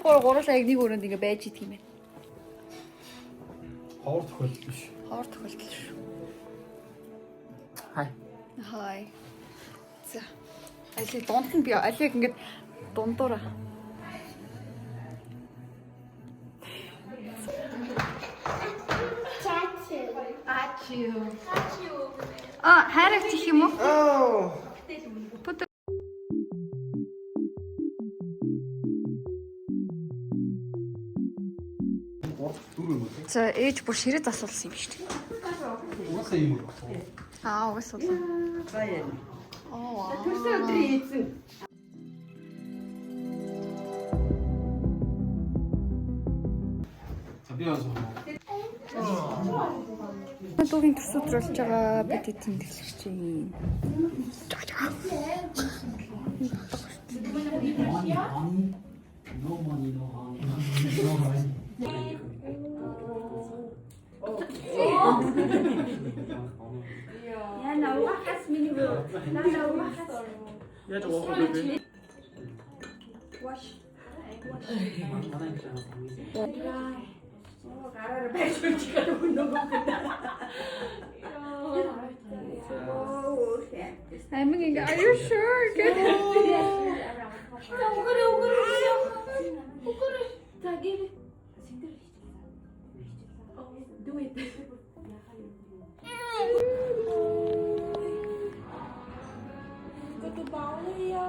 гурлаа яг нэг өрөөнд ингэ байж идэх юм байна. Ховор тохиолдол биш. Ховор тохиолдол шүү. Хай. Хай. За. Алийг дунд нь би алийг ингэ дундуура. Хайрагч юм уу? За ээж бүр ширээ засуулсан юм шүү дээ. Уусаа юм уу? Уусаа. Баяр. Оо. Төрсөн өдрийн эзэн. За би бас Дүүгийн төрс өдрөлж байгаа бид тэмдэглэж чинь. No money, no honey. Я навахас миний навахас. Яаж уухах вэ? Wash. Гараар байшуулж байгаа нөгөө. Амин are you sure? Do it. Itu bau ya.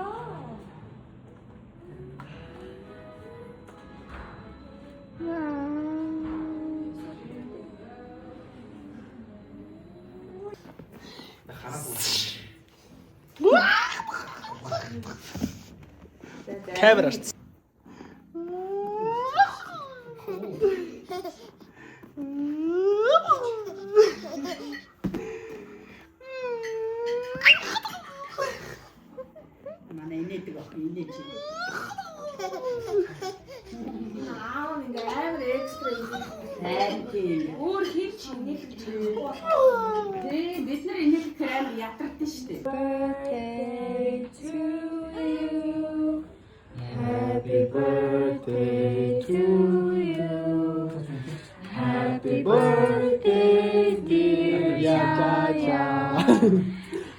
Камераш. Манай инээдэг ах инээж. Ингээ амар экстра юм. Өөр хин чи нэг бид нар инээд амар ятартай шүү дээ. Birthday to you. Happy birthday to you. Happy birthday dear Jaja.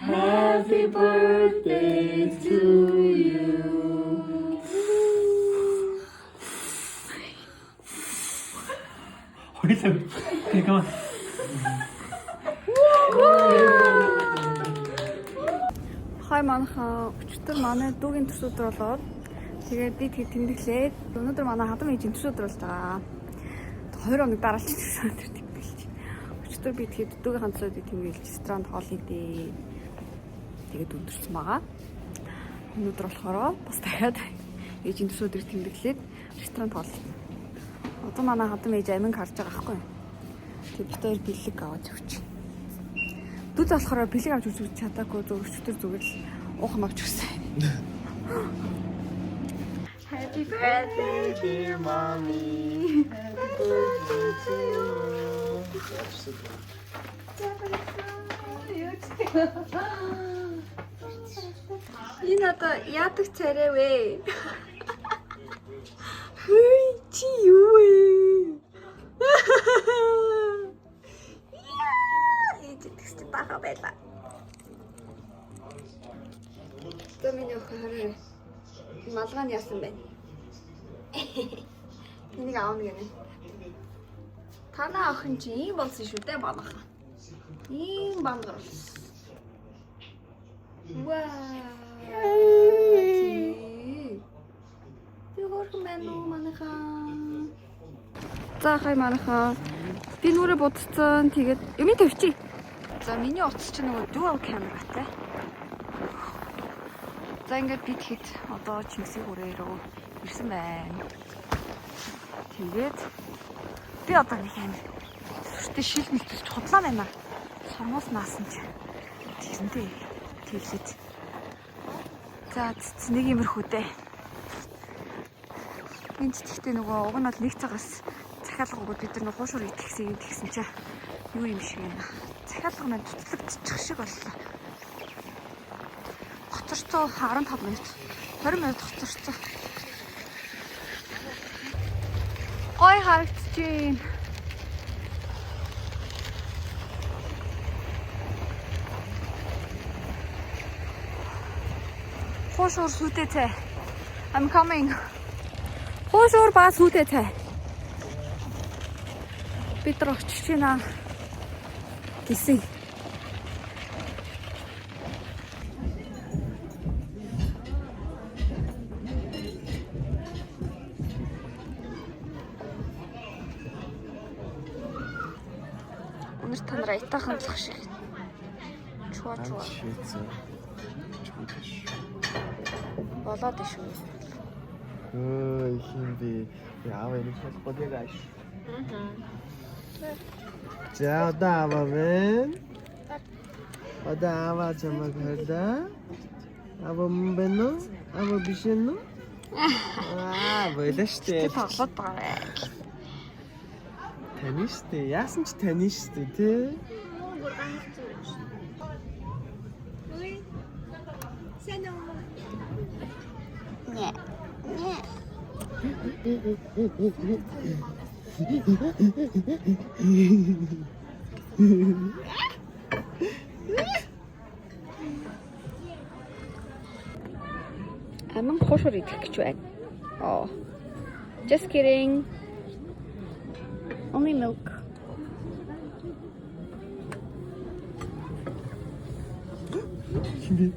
Happy birthday to you. Okay, come on. Хай манайхаа өчтөр манай дүүгийн төрс өдөр болоод тэгээд би тэгээд тэмдэглээд өнөөдөр манай хадам ээжийн төрс өдөр болж байгаа. 2 хоног дараалж төрс өдөр тэмдэглэж. Өчтөр би тэгээд дүүгийн ханцууд тэмдэглэж ресторанд хоол идээ. Тэгээд өндөрсөн байгаа. Өнөөдөр болохоор бас дахиад ээжийн төрс өдрийг тэмдэглээд ресторанд хоол. Одоо манай хадам ээж амин харж байгаа байхгүй юу? Тэгээд бид хоёр бэлэг аваад явчих. Дүүд болохоор бэлэг авч үзэж чадаагүй зөвчтөр зүгээр л уухам авч өгсөн. Happy birthday dear mommy. Happy birthday to you. Энэ одоо яадаг царай вэ? Хөөе чи юу вэ? Тэгстэй бага байла. Тэмээ нөхөр малгай яасан бэ? Энийг аавна гэнэ. Танаа охин чи ийм болсон шүү дээ манайха. Ийм бамгар. Вау. Тэгвэр мэн уу манайха. За хай манайха. Би нүрэ бодцсон. Тэгээд юм тавьчих. За миний утас чинь нөгөө dual cameraтай. За ингээд бид хэд одоо Чингисийн хүрээ рүү ирсэн байна. Тэгээд би одоо нэг юм сүртэй шил мэлтэж худлаа байна. Сормоос наасан ч тэгсэнтэй тэглээд. За нэг иймэрхүү дээ. Энд тэгтээ нөгөө уг нь бол нэг цагаас захиалгагууд бид нар хуушуур итгэсэн чинь юу юм шиг байна. Захиалга маань тутлагдчих шиг боллоо. Хоцорцоо 15 минут. 20 минут хоцорцоо. харагдаж байна. Хошуур сүтэцээ. I'm coming. Хошуур ба сүтэцээ. Бид нар очиж байна гэсэн. Өнөр та нараа итахан зах шиг. Чуа. Болоод шүү. Ой, хинби. Яаваа нэг болохгүй гаш. За одоо аваа. Одоо аваа чамаг хэлээ. Аваа мбэнэ? Аваа бишэнэ? Болоштой. Тоглоод байгаа. Таны штэ. Яасан ч таны штэ, тий? Аман хошуур идэх гэж байна. Oh. Just kidding. Only milk. Хинби.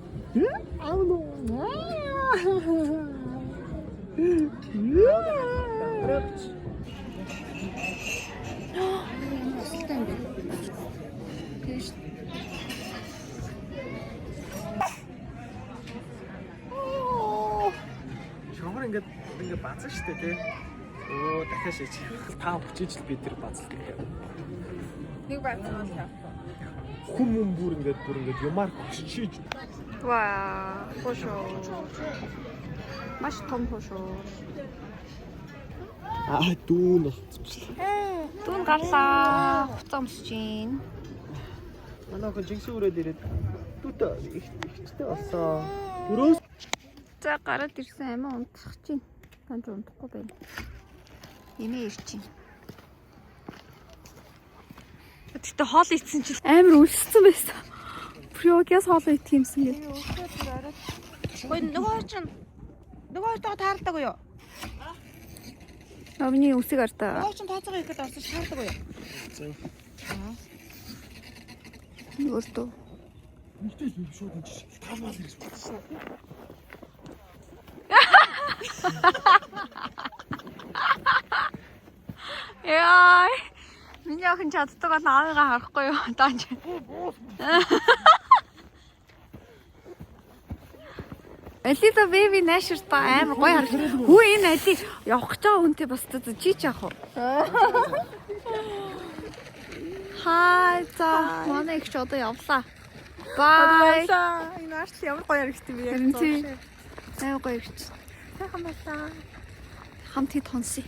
Шогор ингээд бацсан штэ тий. Оо дахиад шийч. Та хүчиж л бид тэр бацлаа. Нэг бацсан. Хүн бүр ингээд юмар хүчиж. Ваа, хошуур. Маш том хошуур. Дүүн болчихлоо. Дүүн гарлаа. Хуцаа өмсөж гин. Манай охин жигсэн өрөөд ирээд дүүтэй ихтэй болсоо. Өрөөс За гараад ирсэн амиа унтах чинь. Танч унтахгүй байна. Эмээ ирж чинь. Тэгтээ хоол идсэн чинь амар өлссөн байсан. Приогяс хоол идэх юмсан гэ. Ой нөгөөтэйгээ таардаггүй юу? Овны үсэг артаа. Нөгөө ч тооцоогоо ихэд орсон таардаггүй юу? Өөртөө. нэгтэй л шууд энэ чинь таалмал ирж байна. Яа. Миний охин чаддаг бол аавыгаа харахгүй юу? Дааж. Алида беби нэшэр та амар гоё харах. Хүү энэ али явах гэж байгаа хүнтэй бас чи ч яах вэ? Хай за манай их ч одоо явлаа. Бай. Энэ арч ямар гоё харагдсан бэ яг тий. Амар гоё гэж. сайхан байлаа. Хамт хэд хонсоо.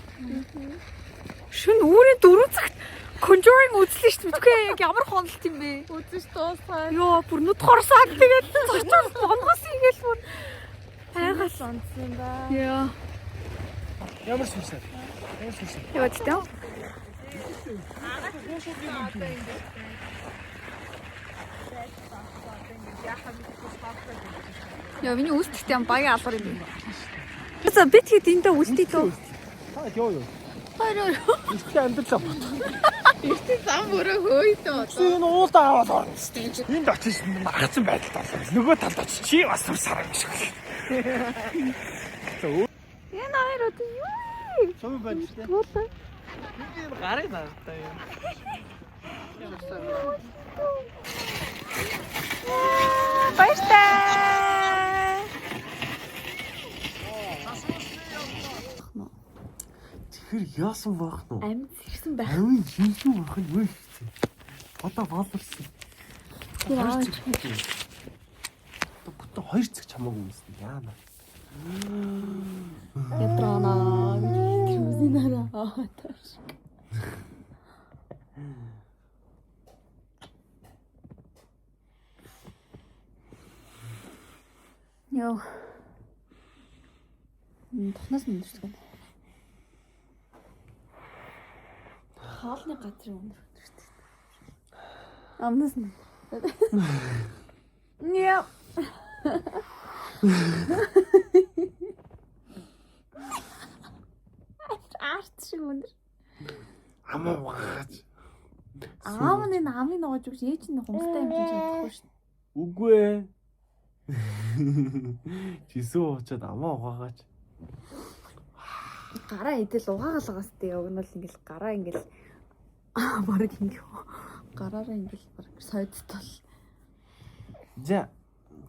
Шүн өөрийн 4 цагт Conjuring үзлээ шүү дээ. Мэдгүй яг ямар хонолт юм бэ? Үзэж дуусаа. Йоо, бүр нүд хорсаад тэгээд цочор бонгос игээл бүр айгаас онцсон ба. яа. Ямар сүрсээ. Ямар сүрсээ. Яа гэдэг. Яа, миний үстэгтэй юм багийн алгар юм. За бит хэд эндээ үлдээ дөө. Та ёо. Хараа. Ихтэй амьдралаа бот. Ихтэй зам өрөө хөөйдөө. Энэ уулдаа аваад орно шүү дээ. Энд очиж маргацсан байдалд орсон. Нөгөө талд очиж чи бас сурсаар юм шиг. Энэ аерод юу? Сум байна шүү дээ. Муутай. Энэ гарын наадтай юм. Баяртай. Тэгэхээр яасан байх нь? Амьд сэрсэн байх. Авин жинхэнэ байх нь юу вэ? Одоо боловсон. Тэр аавч. Бүтэн 2 цаг чамаагүй юмсан яана. Ятрана. Тэрүзинара. Тааш. Яа. Тухнаас нь мэдэрч байна. хоолны газрын өнөр өдөрт. Амнаас нь. Яа. Арт шиг өнөр. Амаа угаагач. Аав нь амын ногоож өгч ээж нь хумстай юм чинь чадахгүй шүү. Үгүй ээ. Жисүү уучаад амаа угаагач. Гараа идэл угаагаалгаас тээ уг нь бол ингээл гараа ингээл бараг ингээл гараараа ингээл бараг сойдтол. За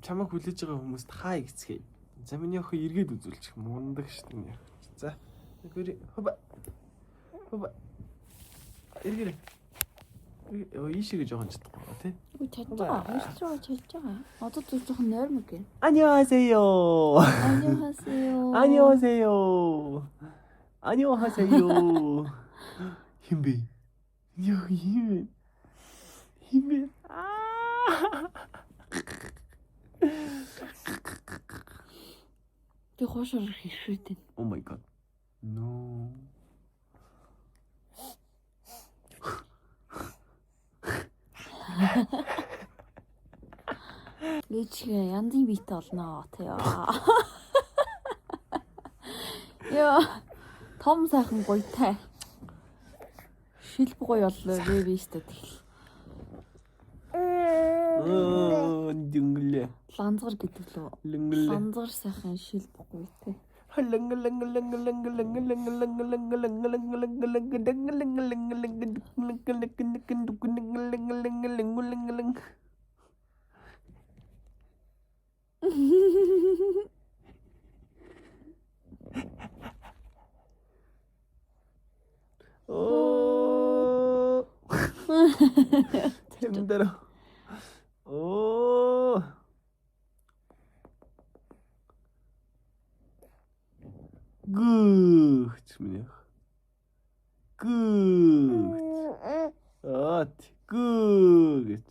чамайг хүлээж байгаа хүмүүст хай гэцгээе. За миний охин эргээд үзүүлчих мундаг шүү дээ. За гүри хоба. Эргэрээ. Ийшээ жоохон чадахгүй ба тий. Үгүй чадж байгаа. Хоёртроо чадж байгаа. Одоо зөв жоохон нойрмог гэн. 안녕하세요. 안녕하세요. 안녕하세요. 힘비. 힘비. Би хоошор хийшүүтэн. Oh my god. No. Ээжгээ янзын биетэй олноо тээ. Яа. Том сайхан гуйтай. Шилб гоё боллоо бэбистэй тэгэл. 딩글레. Ланзгар гэдэг лөө. 링글레. Ланзгар сайхан шилб гуйтай. 오. 힘들어. 오. 굿. 주문이야. 굿. 굿.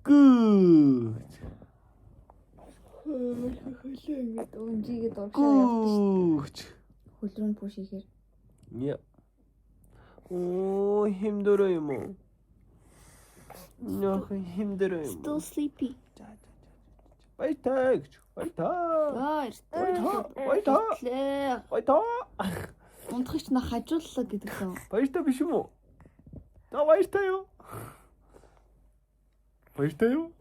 굿. Ингээд өнжигээд урагшаа явдаг шүү. 굿. Хөлрөн пуш ихээр. 야. 오, 힘들어요, 뭐. 힘들어요. Still sleepy. 파이팅! 파이팅! 파이팅! Унтахч на хажууллаа гэдэг лөө. 파이팅 биш юм уу? Та баяртай юу? Баяртай юу?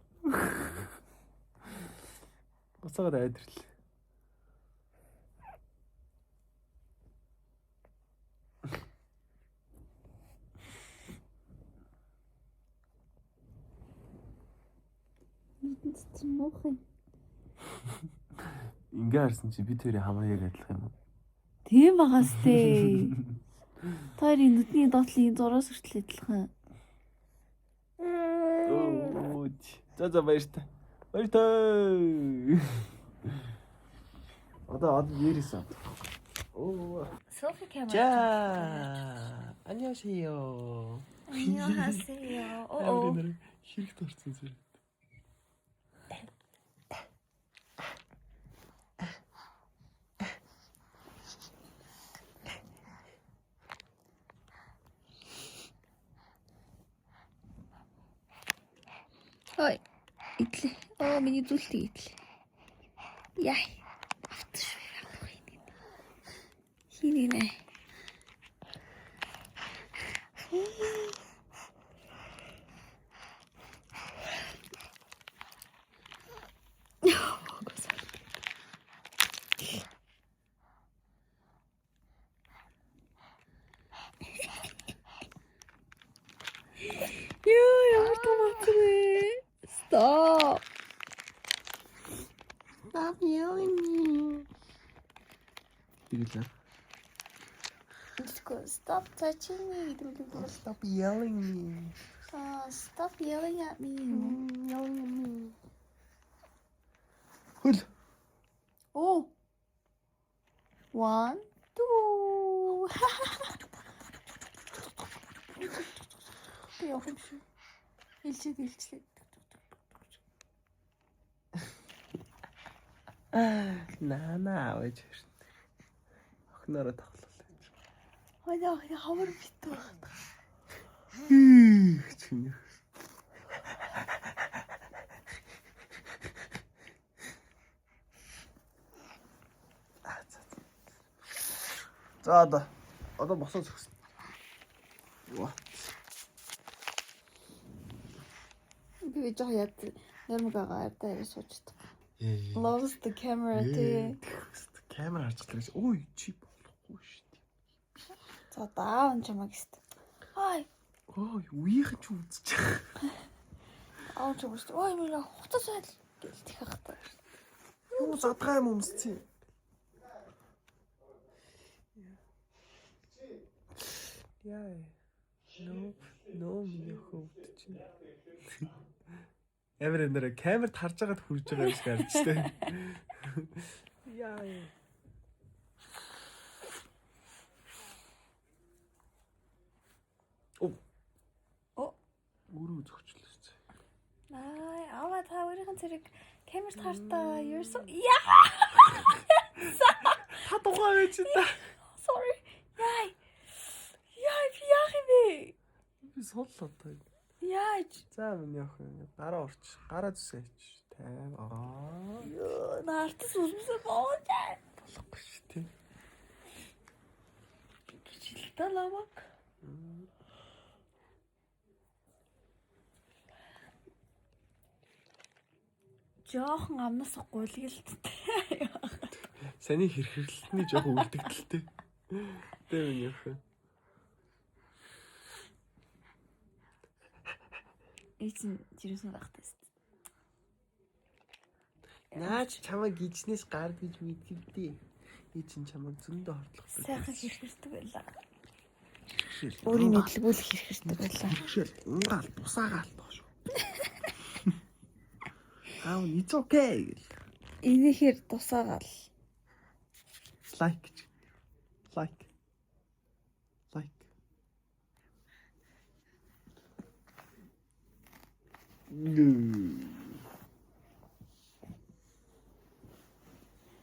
Уцаагаад айдрлаа. Мохын. Ингээ харсан чи бид хоёрын хамаа яг адилхан юм уу? Тийм багаас тээ. Тойрын нүдний доотлын зураас хүртэл адилхан. Оо. За баяртай. Баяртай. Одоо ерийсэн. Оо. Селфи камера. 자, 안녕하세요. 안녕하세요. 우리는 히릭도 없어 지. Ой, итлээ. Миний зүйлтийг итлээ. Яа. Автошвэр. Хиний нэ. Ямар томаатгүй. Stop. Stop yelling me. 이거죠. Stop touching me. Stop yelling me. Stop yelling at me. Yelling at me. 헐. Oh. 1, 2. Яах юм шиг. Илчлээ. 나나 왜 저러는데? охинороо тоглолоо. Хойно хавар битүү. Чинь. За одоо босоод өгсөн. What? Би жоо яд нэрмэгаа автай суучдаг. Loves the camera тий. Камера харж байгаа. Ой чи болохгүй шүү дээ. За даавн чамаг өст. Ой. Ой үеийнхэн ч үзчих. Аа ч үст. Ой минь хуцас байл гэж тэгхахтай. Юу задгаа юм өмсцээ. Яа. No миний хөвд чинь. Эмэр нэр камерт харж байгаад хүрж байгаа юм шиг харж тээ. Яа. Өөрөө зөгчлөөс. Аваа та өөрийнхөө зэрэг камерт хартаа. You're so Та тухай байж та. sorry. Яй би яах юм бэ? Би сууллаа та. Яаж? За миний охин гараа орч. Гараа зүсээч. Тайв. Наартас үлмсэ боожаа. Болохгүй шүү дээ. Жилдээ ламаг. Жохон амнаас гулгэлттэй. Саний хэрхэрлэлтний жоохон үлдэгдэлтэй. Тэ миний охин. Эцэн жирэмсэн байхтай. Наач чамайг гижнээс гар гэж мэдгэвдээ. Эцэн чамайг зөндөө хордлох. Сайхан хэрхэрдэг байлаа. Хэрхэл. Өөрийн мэдлгүүл хэрхэрдэг байлаа. Хэрхэл. Унгаал бусаагаал доош. It's okay. Энийхэр тусаагаал. Like.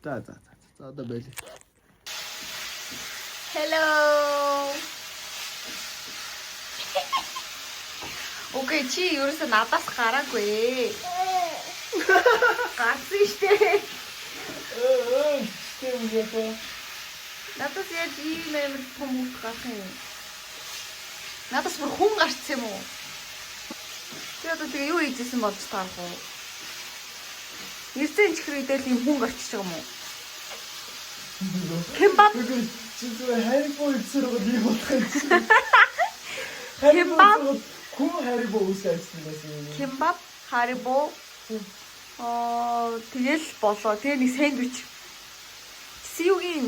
За одоо байли. Hello. Окей, чи ерөөсөө надаас гараагүй. Гарсан штэ. Тэм яа. Надаас яаж ийм хүмүүс гарах юм? Надаас бүр хүн гарцсан юм уу? Би одоо тэгээ юу хийжсэн болж таарах уу? Нэрцэн чихэр идэл ийм хүн гарчиж байгаа юм уу? Кимбап. Чи зүгээр хайрбоо эцэрэг би болох юм. Кимбап. Хүн хайрбоо үсгэсэн юм. Кимбап, харибо. Тэгэл болоо. Тэгээ нэг сэндвич. Сиугийн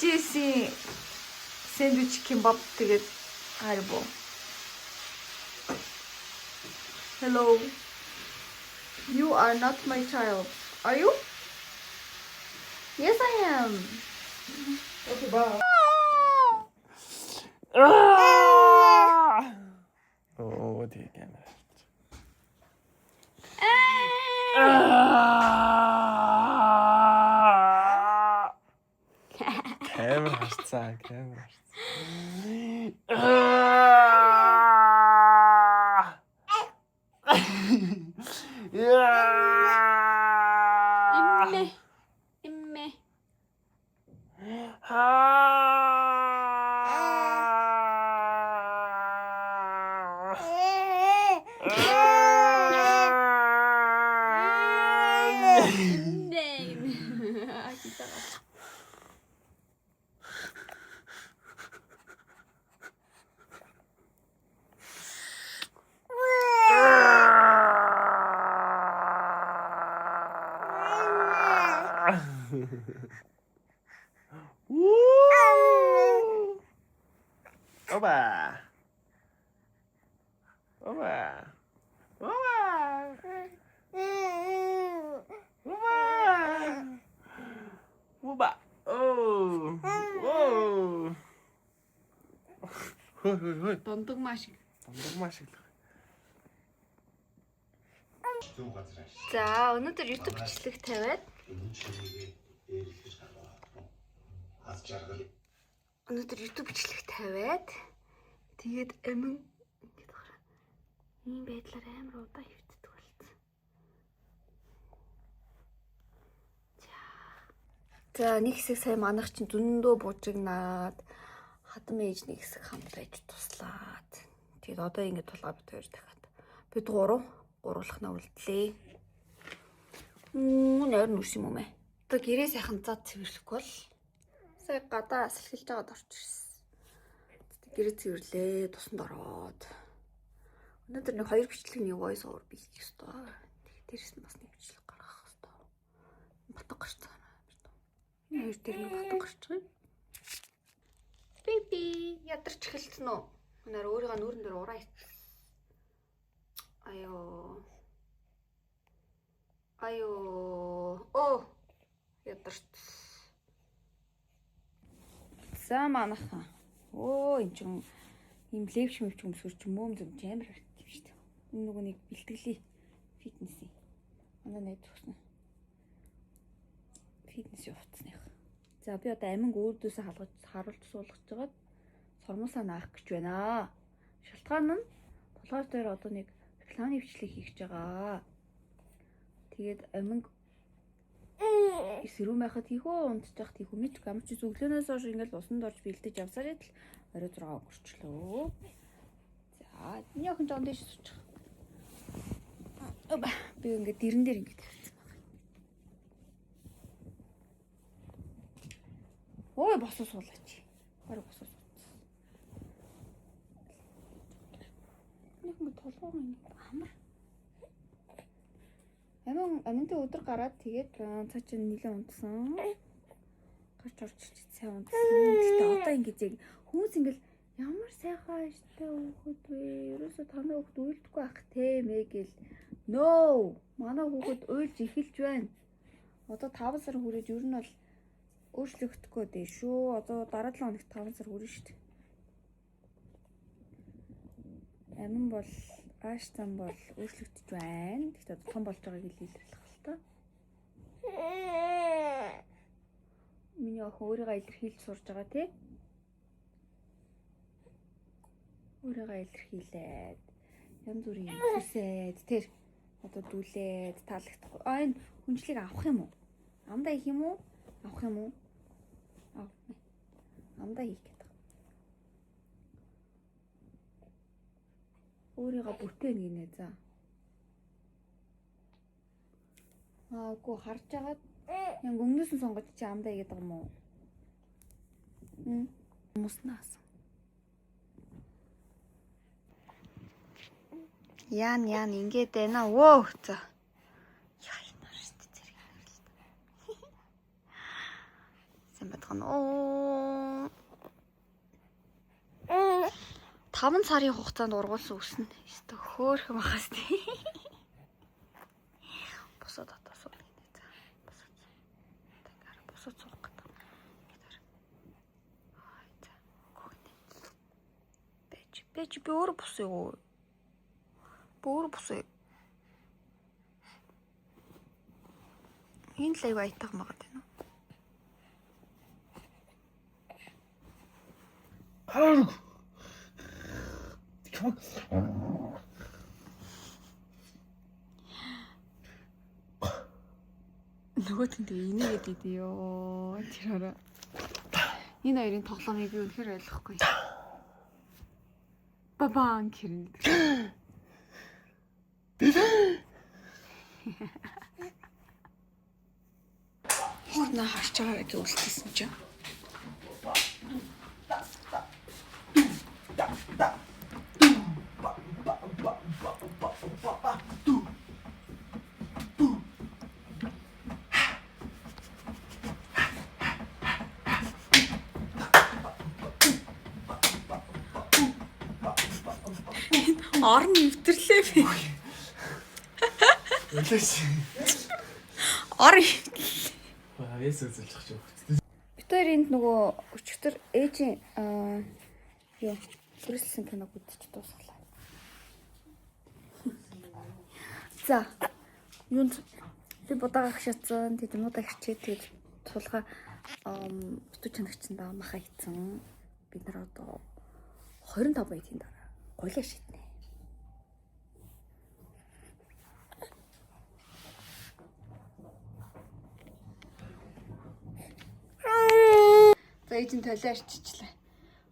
GC сэндвич кимбап тэгээд харибо. Hello. You are not my child. Are you? Yes, I am. Okay, bye. Oh, det kan jag. Камера харцаа. Имме. Oba. Oh. Хой. Дундаг маш. За, өнөөдөр YouTube бичлэг тавиад Өнөөдөр YouTube бичлэг тавиад тэгээд амин ингэж гараа. Ийм байдлаар амар удаа хөвтдөг болсон. За нэг хэсэг сая манайх чинь зөндөө бужигнаад хадам ээж нэг хэсэг хамт байж туслаад. Тэгээд одоо ингэ тулгаа бит хоёр дахиад. Бид гуруулахна үлдлээ. Нэр нүс юм бэ? Одоо гэрээ сайхан зад цэвэрлэхгүй бол сая гадаа асалхилж байгаад орж ирсэн. Гэрээ цэвэрлээ, тусанд ороод. Өнөөдөр нэг 2 бичлэгний voice over бий ёстой. Тэгээд дээрэс нь бас нэг бичлэг гаргах ёстой. Батг гарч байгаа юм байна. Энэ хоёр дээр нэг батг гарч байгаа юм. Беби, ядарч эхэлсэн үү? Өнөр өөрийнхөө нүүрэн дээр ураа ицсэн. Оо. Ядарч. За манайхан. Өө эн чин ийм левч мөвч өмсгөр чи мөөм зөм амар хэрэгтэй шүү дээ. Энэ нөгөө нэг бэлтгэлийн фитнесийн. Манай найз төгснө. Фитнес явуулцных. За би одоо амин өөдөөсөө харуулж суулгаж жагаад сормосоо наах гэж байна. Шалтгаан нь толгой дээр одоо нэг рекламын хвчлэг хийх гэж байгаа. Тэгээд амин эсрүү байхад хийхөө унтчих тийх өмнөд гамч зүглөнөөс хойш ингээл усанд орж бэлдэж явсаар л орой 6 өнгөрчлөө. За энэ охин жоон дэш суучих. Би ингээд дэрэн дээр ингээд тавьсан байна. Ой босоо суулаач. Бараг босоо суудсан. Нэг ингээд толгоо ингээд амар. Аминтай өдөр гараад тэгээд цаа чинь нилээ унтсан. Гарч орж ирчих сайн унтсан. Гэтэ одоо ингэж яг хүмүүс ингээл ямар сайхан штэ хүүхэд вэ? Ерөөсө танай хүүхэд уйлдаггүй ах те мэ гэл. No! Манай хүүхэд уйлж эхэлж байна. Одоо 5 сар хүрээд ер нь бол өөрчлөгдөхгүй дээ шүү. Одоо дараа 7 хоногт 5 сар хүрнэ штэ. Амин бол ааш зам бол өөрчлөгдөж байна. Гэхдээ том болж байгааг илэрхийлэх л та. Миний охин өөрийгөө илэрхийлж сурж байгаа тий. Өөрийгөө илэрхийлээд янз бүрийн хүсээд тэр одоо дүүлээд таалагдахгүй. Энэ хүнчлийг авах юм уу? Амдаа хийх юм уу? Авах юм уу? Амдаа хийх гэдэг. Өөрийгөө бүтээн гинэ за. Үгүй харж агаад яг өмнөөс нь сонгож чи амдаа игээд байгаа юм уу? Муснаас. Ян ингээд байна. Вөө за. Яа ямар штэ зэрэг харилт. Сайн байтгана. 5 сарын хугацаанд ургуулсан үснэ. Өстө хөөхөн махаас тий. Босоод одоо суух юм даа. Босоод. Тэгэр босоод суух гэдэг. Тэгэр. Ай за. Гүн. Бэж би өөр босоо. Бүр босоо. Энэ лайв айтах магад байна уу? Нөгөө тэндээ инээгээд идэв ёо. Тэр хараа. Энэ хоёрын тоглоомыг би үнэхээр ойлгохгүй. Бабаан гэрэн. Хурнаа харж байгаа гэж үлдээсэн чинь. Орн нэвтрлээ би. Үлээш. Ор. Яс үзүүлчих ч юм. Бид хоёр энд нөгөө өчигдөр ээжийн юу хүрээлсэн киног үзэж дуусгалаа. За. Юунд би будаага хшаацсан, тэд юмудаа хичээд тэгээд тулгаа битүү чанагчсандаа маха ийцэн бид нар одоо 25 баятын дараа гуйлаа шиднэ. За ээжийн тойлоо арчичлаа.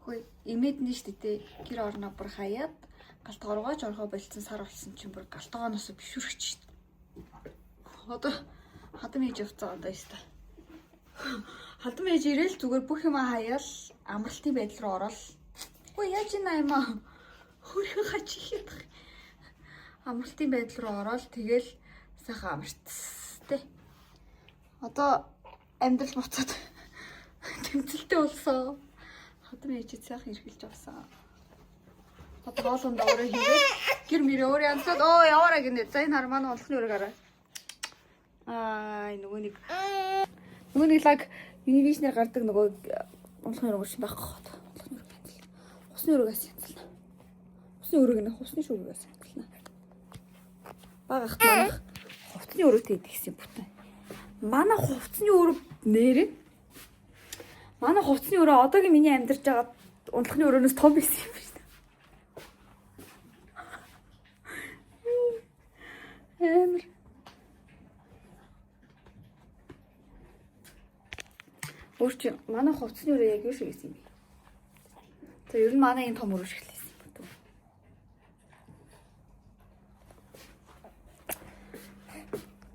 Хөөе имэднэ штэ тэ гэр орноо бүр хаяад галтгаа руугаач орхоо болцсон сар болсон чинь бүр галтгооноос бишүрч штэ. Одоо хадам ээж явцгаа одоо штэ. Хадам ээж ирээл зүгээр бүх юм хаяал амралтын байдал руу орол. Хөөе яаж ийн аймаа хөрхөн хач ихэд. Амралтын байдал руу орол тэгэл сайхан амарцс тэ. Одоо амьдрал буцаад тэмцэлтэй болсон. Хадам ээжид сайхан иргэлж авсан. Одоо хоолунд өөрөө хийгээд гэр мөрөө өөрөө янзаад яваараа гинэ. За энэ хар манай олонхны өрөөг хараа. Нөгөө нэг лаг юнивишнэр гардаг нөгөө олонхны өрөөг шиг байхгүй хот. Усны өрөөгөөс янзлаа. Усны өрөөг нэ хусны шүүгээс янзлаа. Багахт манах хувцсны өрөөтэй идэх юм бүтэн. Манай хувцсны өрөө нэрээ. Манай хувцсны өрөө одоогийн миний амьдарч байгаа унтлахны өрөөнөөс том байсан юм байна. Амар. Өөрч манай хувцсны өрөө яг юу шиг байсан юм бэ? За ер нь манай энэ том өрөө шиг л байсан юм байна.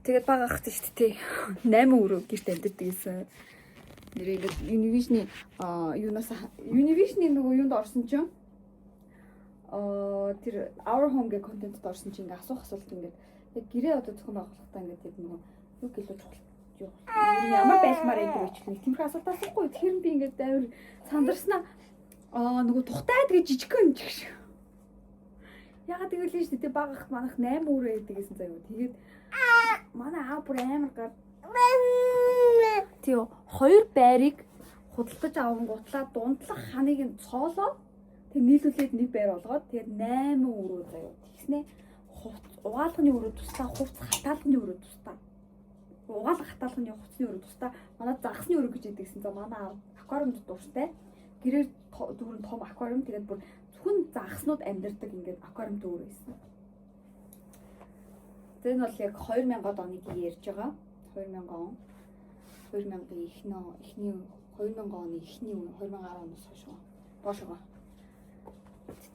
Тэгээд багахт шүү дээ. 8 өрөө гэрт амьдардаг гэсэн. Нэр ингээд Univision-ы Univision-ы нөгөө юунд орсон чинь тэр Our Home гэх контентод орсон чинь ингээд асуулт ингээд яг гэрээ одоо зөвхөн байгуулахтаа ингээд яг нөгөө юу гэлөө чухал юу ямар байлмаар байдаг вэ гэх нэг тиймэрхүү асуулт асуухгүй. Тэгэхээр би ингээд амар сандарснаа нөгөө тухтаад гэж жижигхэн юм шиг. Ягаад гэвэл нь шүү дээ багахт манах 8 өрөө байдаг гэсэн заяа. Тэгээд манай аа бүр амар гар тий 2 байрыг худалдаж авангуутлаа дундлах ханыг нь цоолоо тэг нийлүүлээд нэг байр болгоод тэгээд 8 өрөө заяа. Тэгснэ угаалганы өрөө тусдаа хувц хатаалганы өрөө тусдаа. Угаалга хатаалганы хувцсны өрөө тусдаа манай загасны өрөө гэж ядгийгсэн. За манай аквариумд дуртай. Гэрээр дүүрэн том аквариум тэгээд бүр зөвхөн загаснууд амьдардаг ингээд аквариумд өрөө байсан. Тэр нь бол яг 2000-ад оныг ярьж байгаа. 2000 он. 2000-ийн эхний 2000 оны эхний 2010 оноос хойш боошоо.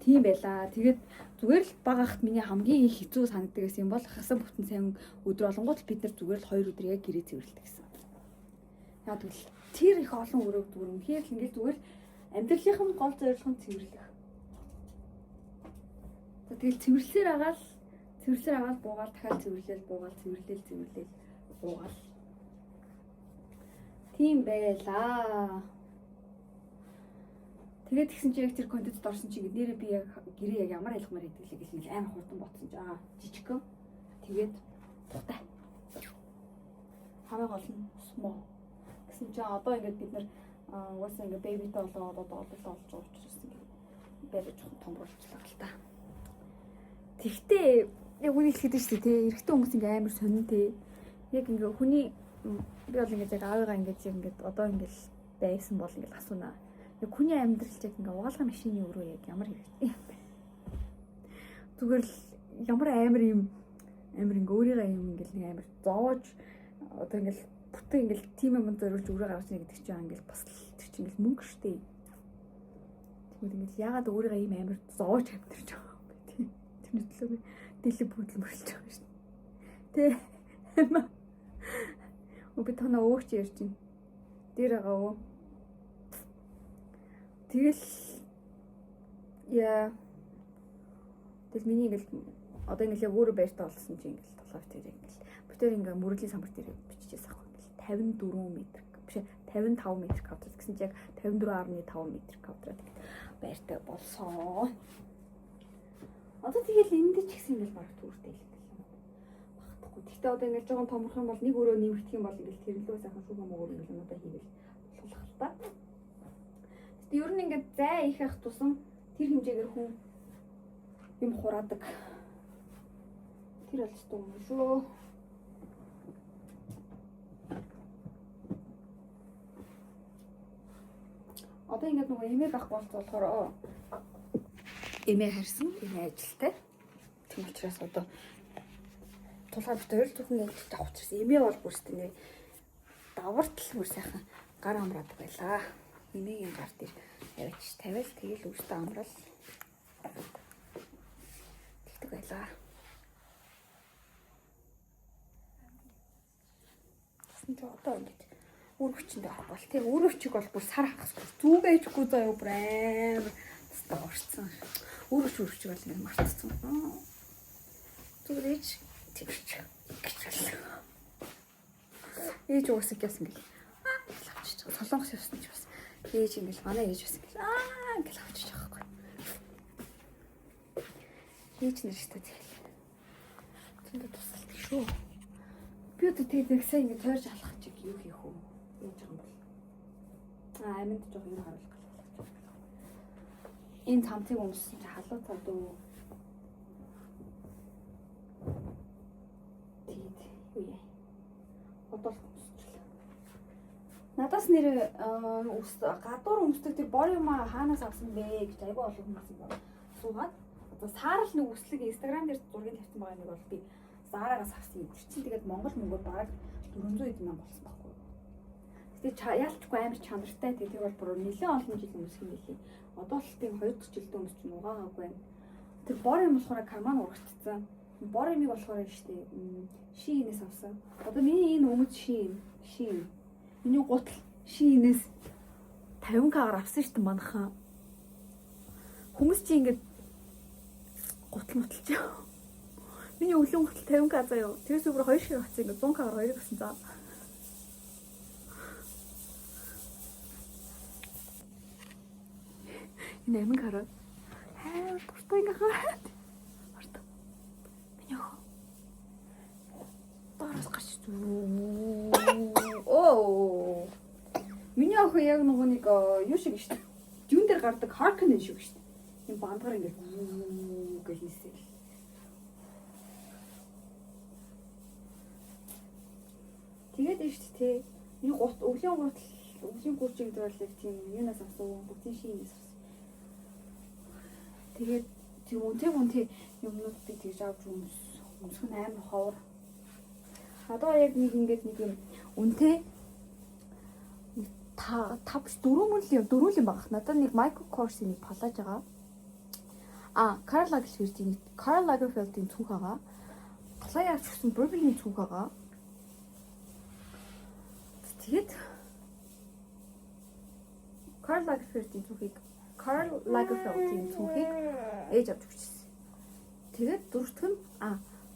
Тийм байла. Тэгээд зүгээр л багахт миний хамгийн их хэцүү санагддаг гэсэн юм бол хасан бүтэн сайн өдөр олонгууд бид нар зүгээр л 2 өдөр яг гэрээ цэвэрлэдэг гэсэн. Яг тэгвэл тэр их олон өрөөг зүгээр үнэхээр л ингээд зүгээр амьдралынхын гол зорилго нь цэвэрлэх. Тэгэл цэвэрлсээр агаал буугаал дахиад цэвэрлээл буугаал цэвэрлээл буугаал. Тийм байлаа. Тэгээд тэгсэн чинь яг тэр контентод орсон чинь нэрээ би яг гэрээ яг ямар ялгамаар хийдэг л гэх юм амар хурдан ботсон чи жижигхэн. Тэгээд тухтай. Хамгийн гол нь смоо. Гэсэн чинь одоо ингээд бид нар угаасаа ингээд бэбитэй болоод одоо олж байгаа учраас ингээд бариж том болчихлоо л та. Тэгтээ яг үнийг хэлээд шүү дээ тий. Эрэгтэй хүмүүс ингээд амар сонин тий. Яг ингээд хүний би бол ингээд яг аавыгаа ингээд яг ингээд одоо ингээд байсан бол ингээд асуунаа. Яг хүний амьдрал яг ингээд угаалгын машины өрөө яг ямар хэрэгтэй юм бэ? Зүгээр л ямар амар юм ингээд өөрийгөө юм ингээд нэг амар зоож одоо ингээд бүтэн ингээд тим юм зориулж өрөө гаргаж ирэх гэдэг чинь ингээд бас тэр чинь ингээд мөнгө штэ. Тэгмээд ингээд ягаад өөрийгөө ийм амар зоож амьдарч байгаа юм бэ тий. Тэр төлөө дэлэг бүдэл мөрлж байгаа штэ. Тэ би танаа өөгч ярьж байна. Дээр байгаа уу? Тэгэл тэгэл миний ингээл одоо ингээл яг өөрөө байртаа олсон чи ингээл толгой тэр ингээл бүтээр ингээл мөрөлийн самбар дээр биччихээс ахгүй ингээл 54 м биш 55 м квадрат гэсэн чи яг 54.5 м квадрат байртаа болсон. Одоо тэгэл энд ч гэсэн ингээл баг түүртэй л багтахгүй. Гэхдээ одоо ингээл жоохон томрох юм бол нэг өрөө нэмэгдэх юм бол ингээл тэрнлөө сайхан шүүх юм өөр ингээл одоо хийгээл болох л та. Ер нь ингээд зай их ах тусам тэр хэмжээгээр хүн юм хураадаг. Тэр бол ч юм шүү. одоо ингээд нөгөө эмээ байхгүй болохоор эмээ харсан, эмээ ажилтай. Тийм учраас одоо тулгаар бит хоёр зөвхөн ээлжтэй авах учраас эмээ бол бүрстэй нэ давартал бүр сайхан гар амраад байлаа. Эмээгийн гар дээр явж тавиал тэгэл өөртөө амрал тэгдэг байлаа. Тэсний одоо ингээд үр хүчиндээ авах бол тийм үр хүчиг бол бүр сар хагасгүй зүгээжгүй заяа бүр амар тест орцсон. Үр хүчиг бол ингээд мартцсан. Зүгээж тэгч гэж байна. Ээж уусах гэсэн гэл. Авчиж байгаа. Солонгос явсан ч бас ээж ингээл манай ээж бас ингээл ингээл авчиж байгаа байхгүй. Ээж нэрчтэй тэгэл. Тэнд тусалт шүү. Би одоо тэгээд сайн ингээд тойрч алах чиг юу хийх вэ? Яаж байгаа юм бол. Аминд жоох юм харуулах гэлээ. Энэ цамцыг өмссөн чи халуун цамд уу? Тэгээд юу яа? Бодол өмсчихлээ. Надаас нэр гадуур өмсдөг тэр бор юм хаанаас авсан бэ гэж айгүй олон хүмүүс ингэ суугаад одоо саарл нэг үслэг инстаграм дээр зургийг тавьсан байгаа нэг бол би Зарагаас авсан юм. Тэр чинь тэгээд Монгол мөнгөөр бараг 400 мянга болсон байхгүй. Тэгээд яалтчгүй амар чанартай. Тэгээд тэр бол бүр нэлээд олон жил өмсөх юм билий. Одоо л тийм 2 дахь жилдээ өмсч нугаагаагүй байна. Тэр бор юм болохоор каман урагцсан. Бор юмыг болохоор штэ шиинээс авсан. Одоо миний энэ өмч шиин. Миний гутал шиинээс 50k-аар авсан штэ манайхаа. Хүмүүс чи ингээд гутал муталч. Миний өглөө гутал 50k заяа. Тэрээс өөр 2 шиг авсан ингээд 100k-аар 2-ыг авсан заа. Энэ амин хараа. Дуртай ингээ хараад. Орто. Миний охин. Доороос гарч оо. Миний охин яг нэг юу шиг шүү дээ. Жүн дээр гардаг Harkonnen шиг шүү дээ. Энэ бандгаар ингээ гэж хэлсэн. Тэгээд нь шүү дээ. Миний өглөө гурчиг дуурлыг тийм юунаас авсан, гутын шинээс авсан. Тэгээд тийм үнтэй юмнууд би тэгж авч өмсөх нь амар ховор. Одоо яг нэг ингээд нэг юм үнтэй 4 юм багах. Надад нэг Michael Kors-ийн нэг палаж байгаа. Karl Lagerfeld-ийн цүнх байгаа. Талаа явж гисэн Burberry-ийн цүнх байгаа. Тэгээд Karl Lagerfeld-ийн цүнхийг ээж авч өгчээсэн. Тэгээд дөрөвдөх нь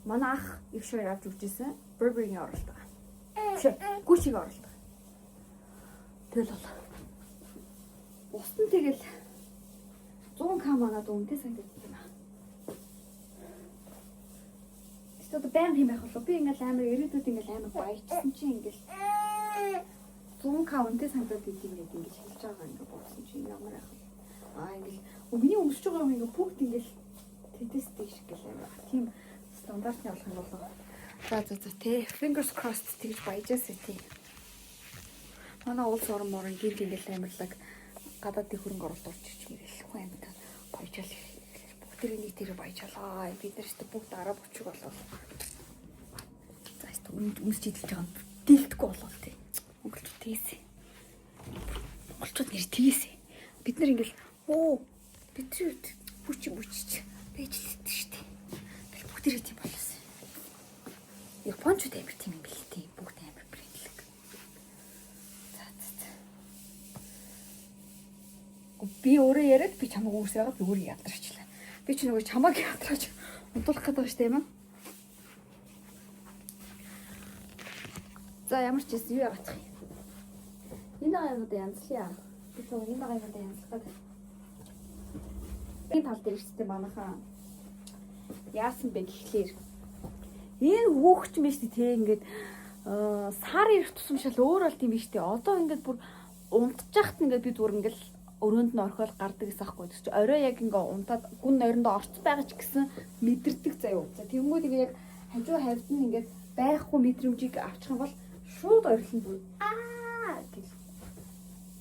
манай ах их шир авч өгчээсэн Burberry-ийн оролт байгаа. Gucci-гийн оролт байгаа. Тэгэл бол. Устан тэгэл 100k манад үнэтэй санагддаг юм аа. Эсвэл байн юм байх болов. Би ингээл амар ирээдүйд ингээл амар баяжсан чи ингээл 100k үнэтэй санагдаад идэв гэдэг ингэж хэлж байгаа ингээ бодсон чи ямар яах вэ? Ингээл миний өмсөж байгаа юм ингээ бүгд ингээл тэтэстэй шиг гэл амар. Тийм стандартны болох юм болоо. За тий. Fingers crossed тэгж баяжаасаа тий. Манай улс орон морон гинт ингээл амарлаг гадаадын хөрөнгө оруулалт орж ирж мэрэл хүн амьд баяжаал бүгд тэрний тэр баяжаалаа. Бид нар ч бүгд араб хүчиг болоо. За өмсч идэлж байгаа юм. Дийлдэхгүй болоо тий. Монголчууд тийсэ. Монголчууд нэр тийсэ. Бид нар ингээл бид бүчиж байж л дээ шүү дээ. Тэгэл бүгд ирээ тийм болоосаа. Япончууд амар тийм юм бэл тий. Бүгд амар брэндлэг. За. Би өөрөө яриад би чамайг үүсээгээд би өөрөө ядарчлаа. Би ч нөгөө чамайг ядрааж унтуулах гэдэг байна шүү дээ юм аа. За ямар ч юм юу яагачих юм. Энэ аймагт янзлаа. Би зөв энэ аймагт янзлах гэдэг. Энэ тал дээр ихтэй манайхаа яасан бэ гэхлээр энэ хөөгч юм шүү дээ тий ингээд сар ирэх тусамшаал өөр бол тийм биш тий. Одоо ингээд бүр унтчихт ингээд би зүгээр ингээд өрөөнд нь орхиол гардаг гэсэн аахгүй. Тэг чи орой яг ингээ унтаад гүн нойрондоо орцсон байгаа ч гэсэн мэдэрдэг заяа. За тэгмүүд ингээ яг хажуу хавьд нь ингээ байхгүй мэдрэмжийг авчих юм бол шууд орхилно бүр гэл.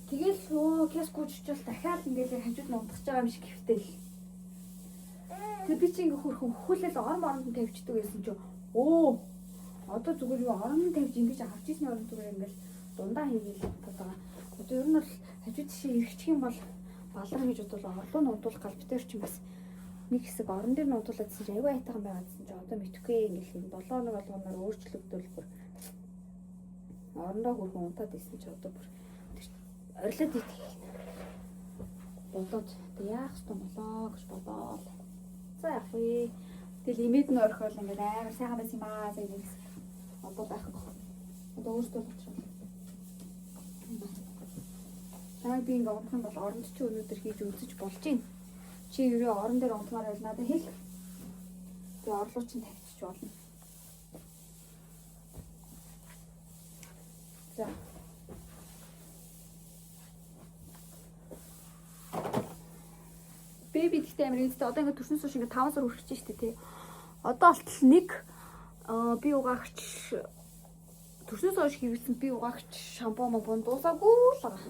Тэгэл кэс гүйччихвэл дахиад ингээл хажууд нь унтах байгаа юм шиг хэвтэл. Тэгээ би чи ингээ хөрхөн хөхүүлэл оронд нь тавьчихдаг гэсэн чи одоо зүгээр юу оронд нь тавьж ингэж авч ирсний оронд зүгээр ингээл дундаа хийгээл байгаа. Одоо ер нь бол хажууд жишээ ирчих юм бол балар гэж бодвол орлоо нь унтуулах гал битэр ч юм бас нэг хэсэг орон дээр нь унтууладсан чи аюу айтайхан байгаа гэсэн чи одоо мэдхгүй ингээл 7 хоног болгоноор өөрчлөгдөл бүр орондоо хөрхөн унтаад исэн чи одоо бүр орилоод идэх болоод яах ёстой болоо гэж бодоо. За яах вэ? Тэгэл имэд нь орхиол ингээд амар сайхан байсан юм аа гэж одоо байхгүй. Одоо өөртөө болчихлоо. Чамайг би ингээд унтах юм бол оронд чи өнөөдөр хийж үзэж болж байна. Чи ерөө орон дээр унтмаар байл надад хэл. Тэгээ орлоо чинь тавьчих болно. За. Бэби гэхдээ амар үнэтэй одоо ингээд төрсөн суш ингээд 5 сар үргэлж штэ тий. Одоо болтол нэг би угаагч төрсөн суш хэрэглэсэн би угаагч шампунь дуусаагүй л байгаа.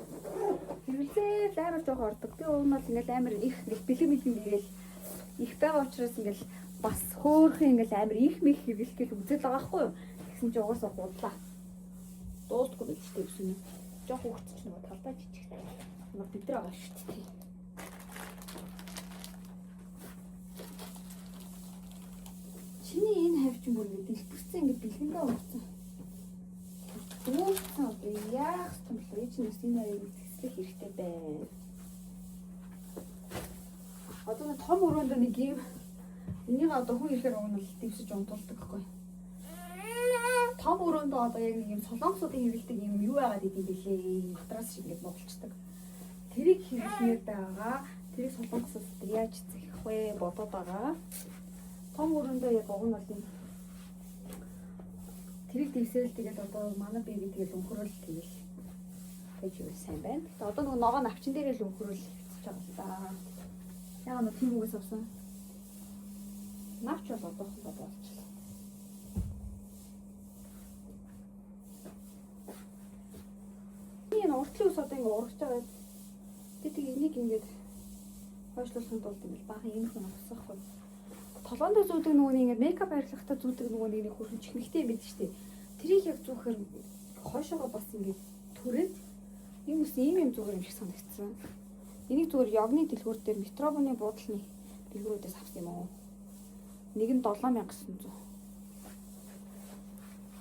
Хэрэглээ амар жоох ордог. Би уг нь бол ингээд амар их бэлэг ингээл их байгаа учраас ингээд бас хөөхөн ингээд амар их мэх хэрэглэх гэл үзэл байгаа байхгүй юу? Тэгсэн чи угаасаа гудлаа. Дуустгүй байл штэ гэсэн юм. Жоох хөвгч ч нэг талбай жижиг. Нэг бид нар байгаа штэ тий. Чиний энэ хавьчин бүр ингэ дэлбэрсэн ингэ бэлгэндээ урцсан. Дүүцсэн одоо яах юм бэ? Эцнээс энэ аяг хэсэх хэрэгтэй байна. Одоо нэг том өрөөнд нэг юм энийг одоо хүн ихээр уг нь л дэвсэж унтуулдаг гэхгүй. Том өрөөнд одоо яг нэг юм солонгосуудын хэрэглэдэг юм юу яагаад идэв бэлээ? Матраас шиг ингэ нугалцдаг. Тэрийг хэрэглэмээр байгаа. Тэрийг солонгосууд яаж зэх вэ? Бодоод байгаа. Том өрөөндөө яг уг нь бол юм тэрийг дэвсэл тэгээд одоо манай беби тэгэл өнхөрөл тэгэл гэж юу сайн байна. Тэгээд одоо нөгөө ногоо навчин дээрээ л өнхөрөл хэвчиж байгаа л да. Яа нэг тийм үгээс авсан. Навч бол одоохондоо болчихлоо. Энэ уртлын ус одоо ингэ урагч байгаа. Тэгээд энийг ингээд хойшлуулахын тулд ингэ баахан иймэрхүү авсахгүй. Толгоонд зүүдэг нөгөө нэг мейкап арилгахтаа зүүдэг нөгөө нэг хөрхөн чихнэгтэй юм байдаг шүү дээ. Тэрийг яг зүүхээр хойшоогоо бас ингээд түрээд юм ус ийм зүгээр юм шиг санагдсан. Энийг зүгээр йогны дэлгүүр дээр метробоны буудлын дэлгүүрүүдээс авсан юм уу? Нэг нь 7900.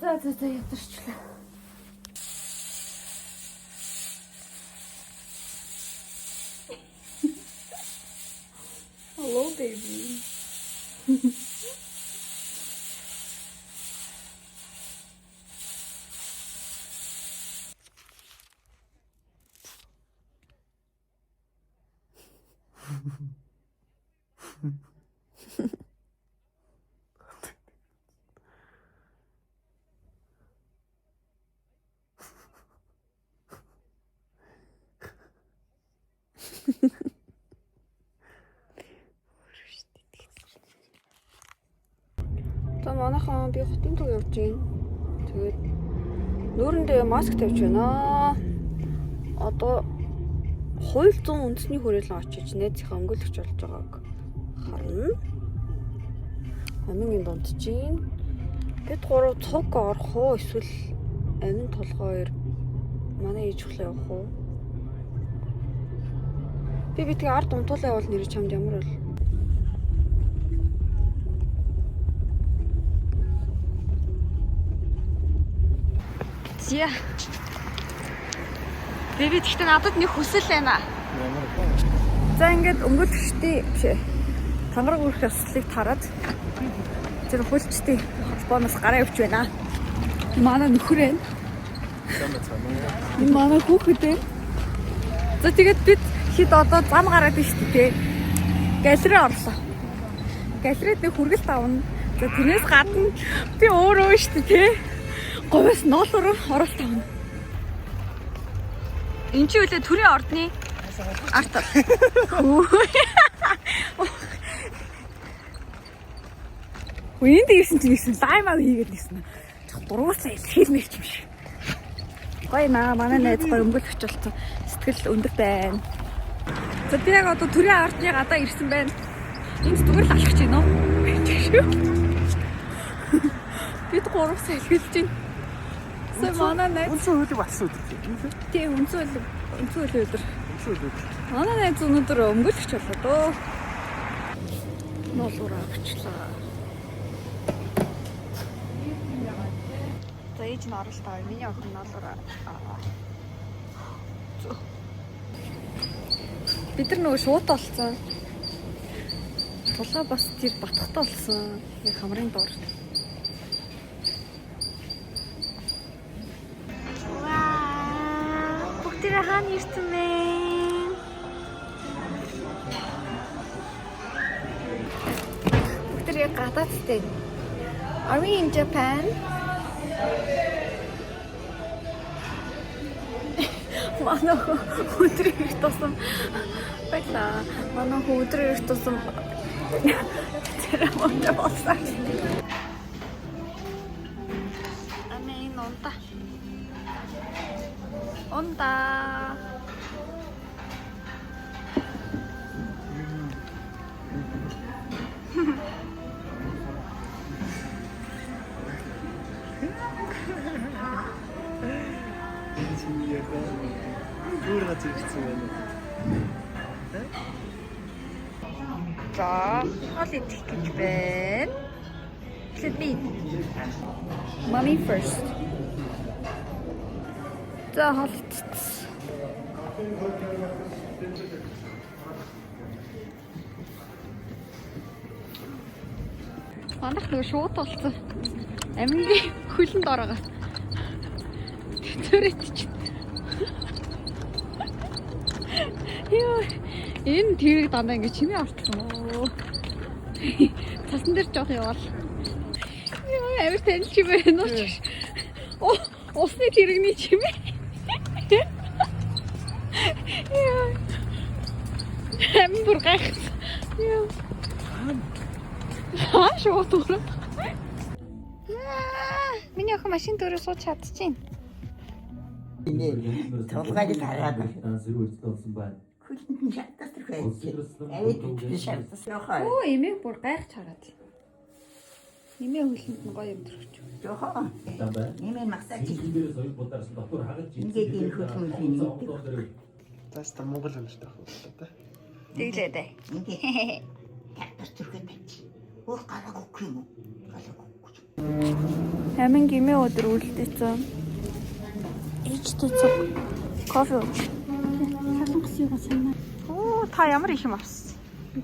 За ятарчлаа. Hello baby. За манайхан би хотын төв явж гин. Тэгээд нүүрэндээ маск тавьж байна. Одоо хууль зүйн үндэсний хүрээлэн очиж найзынхаа өнгөлөгч болж байгааг харна. Амингийн дунд чинь бид гурав цуг орох уу эсвэл амин толгойр манай ээж хүлээ явах уу? Би тэгээ ард унтуулаа явал нэр чамд ямар бол? Зя. Бэби тэгтээ надад нэг хүсэл байна. За ингээд өнгөлөгчтэй бишээ. Тангараг үрэх ёслолыг тараад тэр хөлчтэй холбооноос гараа явж байна. Манай нөхөр байна. Манай хүүхэд байна. За тэгээд бид хэд одоо зам гараад байна шүү дээ. Галерей орлоо. Галерейд нэг хүргэлт авна. За тэрнээс гадна би өөрөө шүү дээ. Говьс ноолоор оролт авна. Энд чи үлээ төрийн ордны арт. Үеийн дээрсэн чинь нэгсэн лаймаа хийгээд нэгсэн. Дургууслаа хэлмэх юм шиг. Гоё наа манай найз гоё өнгөлөгч болсон. сэтгэл өндөр байна. За би яг одоо төрийн ардны гадаа ирсэн байна. Энд зүгээр л алхаж байна уу? Бид 3 сая эхэлж байна. Сая манай найз Үнсэн хөлөг болсон үү? тийм өнцөг өдөр. Манай найз өнөдөр өмгөөлөгч болоо дөө. Ноолуур авчлаа. За ээж нь оролтоо. Миний охин ноолуур аваа. Бид нар нөгөө шууд олцсон. Тулгаа бас тэр батхтай болсон. Яг хамрын доор. Ваа! Бүгдээ хаана ирсэн бэ? Бүгдээ гадаадтай. Are we in Japan? Манай өдөр их тусам байлаа. Манай өдөр их тусам тэр мод болсон. Амин онта. Өөрөө зэрэгцсэн байна. За, хол идэх гэж байна. Let me. Mommy first. За, хол идэх. Манайх нөгөө шууд болсон. Амингийн хөлөнд ороо. Тэрэт чи. Яа, энэ тэрэг дандаа ингэ чимээ авчихсан уу? Цасан дээр жоох яваал. Яа, амар тань чимээ нууч. Оо, усны тэрэгний чимээ. Яа. Амар гайх. Яа. Шууд ураа. Миний охин машин дөрөв сууж чадчихээн. Толгойд хараад болсон байна. хөлөнд шатдаг байж. Авид шатдаг нөхөө. Оо, эмээг бүр гайхаж хараад. Эмээ хөлөнд нь гоё юм төрөж. Жохоо. Нэмээ магтаач. Эндээс хоёр бударсан дотор хагаж Ингээд ийм хөлөнд хийдэг. Таста Монгол амьдтай хөлтэй та. Тэглээ дээ. Ингээд шатдаг төрхөд байж. Өөр гараг өгөх юм уу? Гараг өгөх. Амин гимээ өдөр үлдээсэн. Ээжтэй цуг кофе ууж. Салангас юугаа санаа. Оо, та ямар их юм авсан.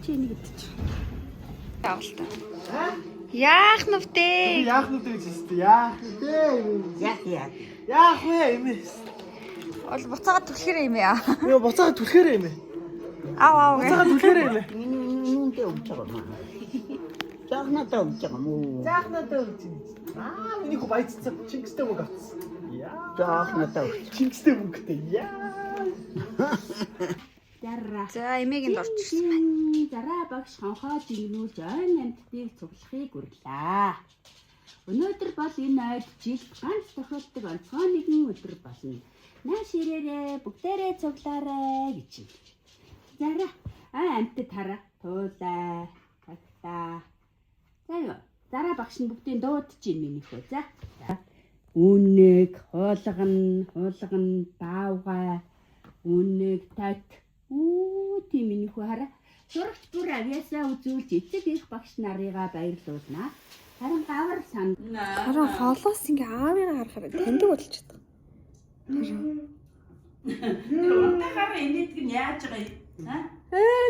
Чи энийг идчих. Явалтай. Яах нүвтэй? Яах нүдэ гэж хэлсэн. Яах нүдэ? Яг. Яах вэ эмээс? Ол буцаагаад түлхэр юм яа. Йоо буцаад түлхээр юм ээ. Ав. Буцаад түлхээр юм ээ. Нүндээ өгч байгаа юм. Жахнатаа өгч байгаа юм уу? Заахнадаа өгч. Миний хөө баяцсан Чингистэй мөг авсан. Яа. Жахнатаа өгч. Чингистэй мөгтэй. Яа. Зарра. За, эмээгэнд орчихсон байна. Зараа багш хонхоо жигнүүлж ойн амьтдыг цуглахыг хүрлээ. Өнөөдөр бол энэ ойд жилд ганц тохиолдог онцгой нэгэн өдөр болно. Нааш ирээрээ бүгдээрээ цуглаарай гэж. Зараа амьтад хараа. Туулаа. Тагтаа. За, зараа багш нь бүгдийн дуудаж ийн миний хөө. За. Үнэг, хуулган, даавгай, үнэг, тат. Тийм миний хөө хараа. Сурагч бүр авьяасаа үзүүлж эцэг их багш нарыгаа баярлуулнаа. Харин гавар сан. Харин холоос ингээ аавыгаа харахаар таньдаг болчиход байгаа. Тэр унтахаар инээдэг нь яаж байгаа юм?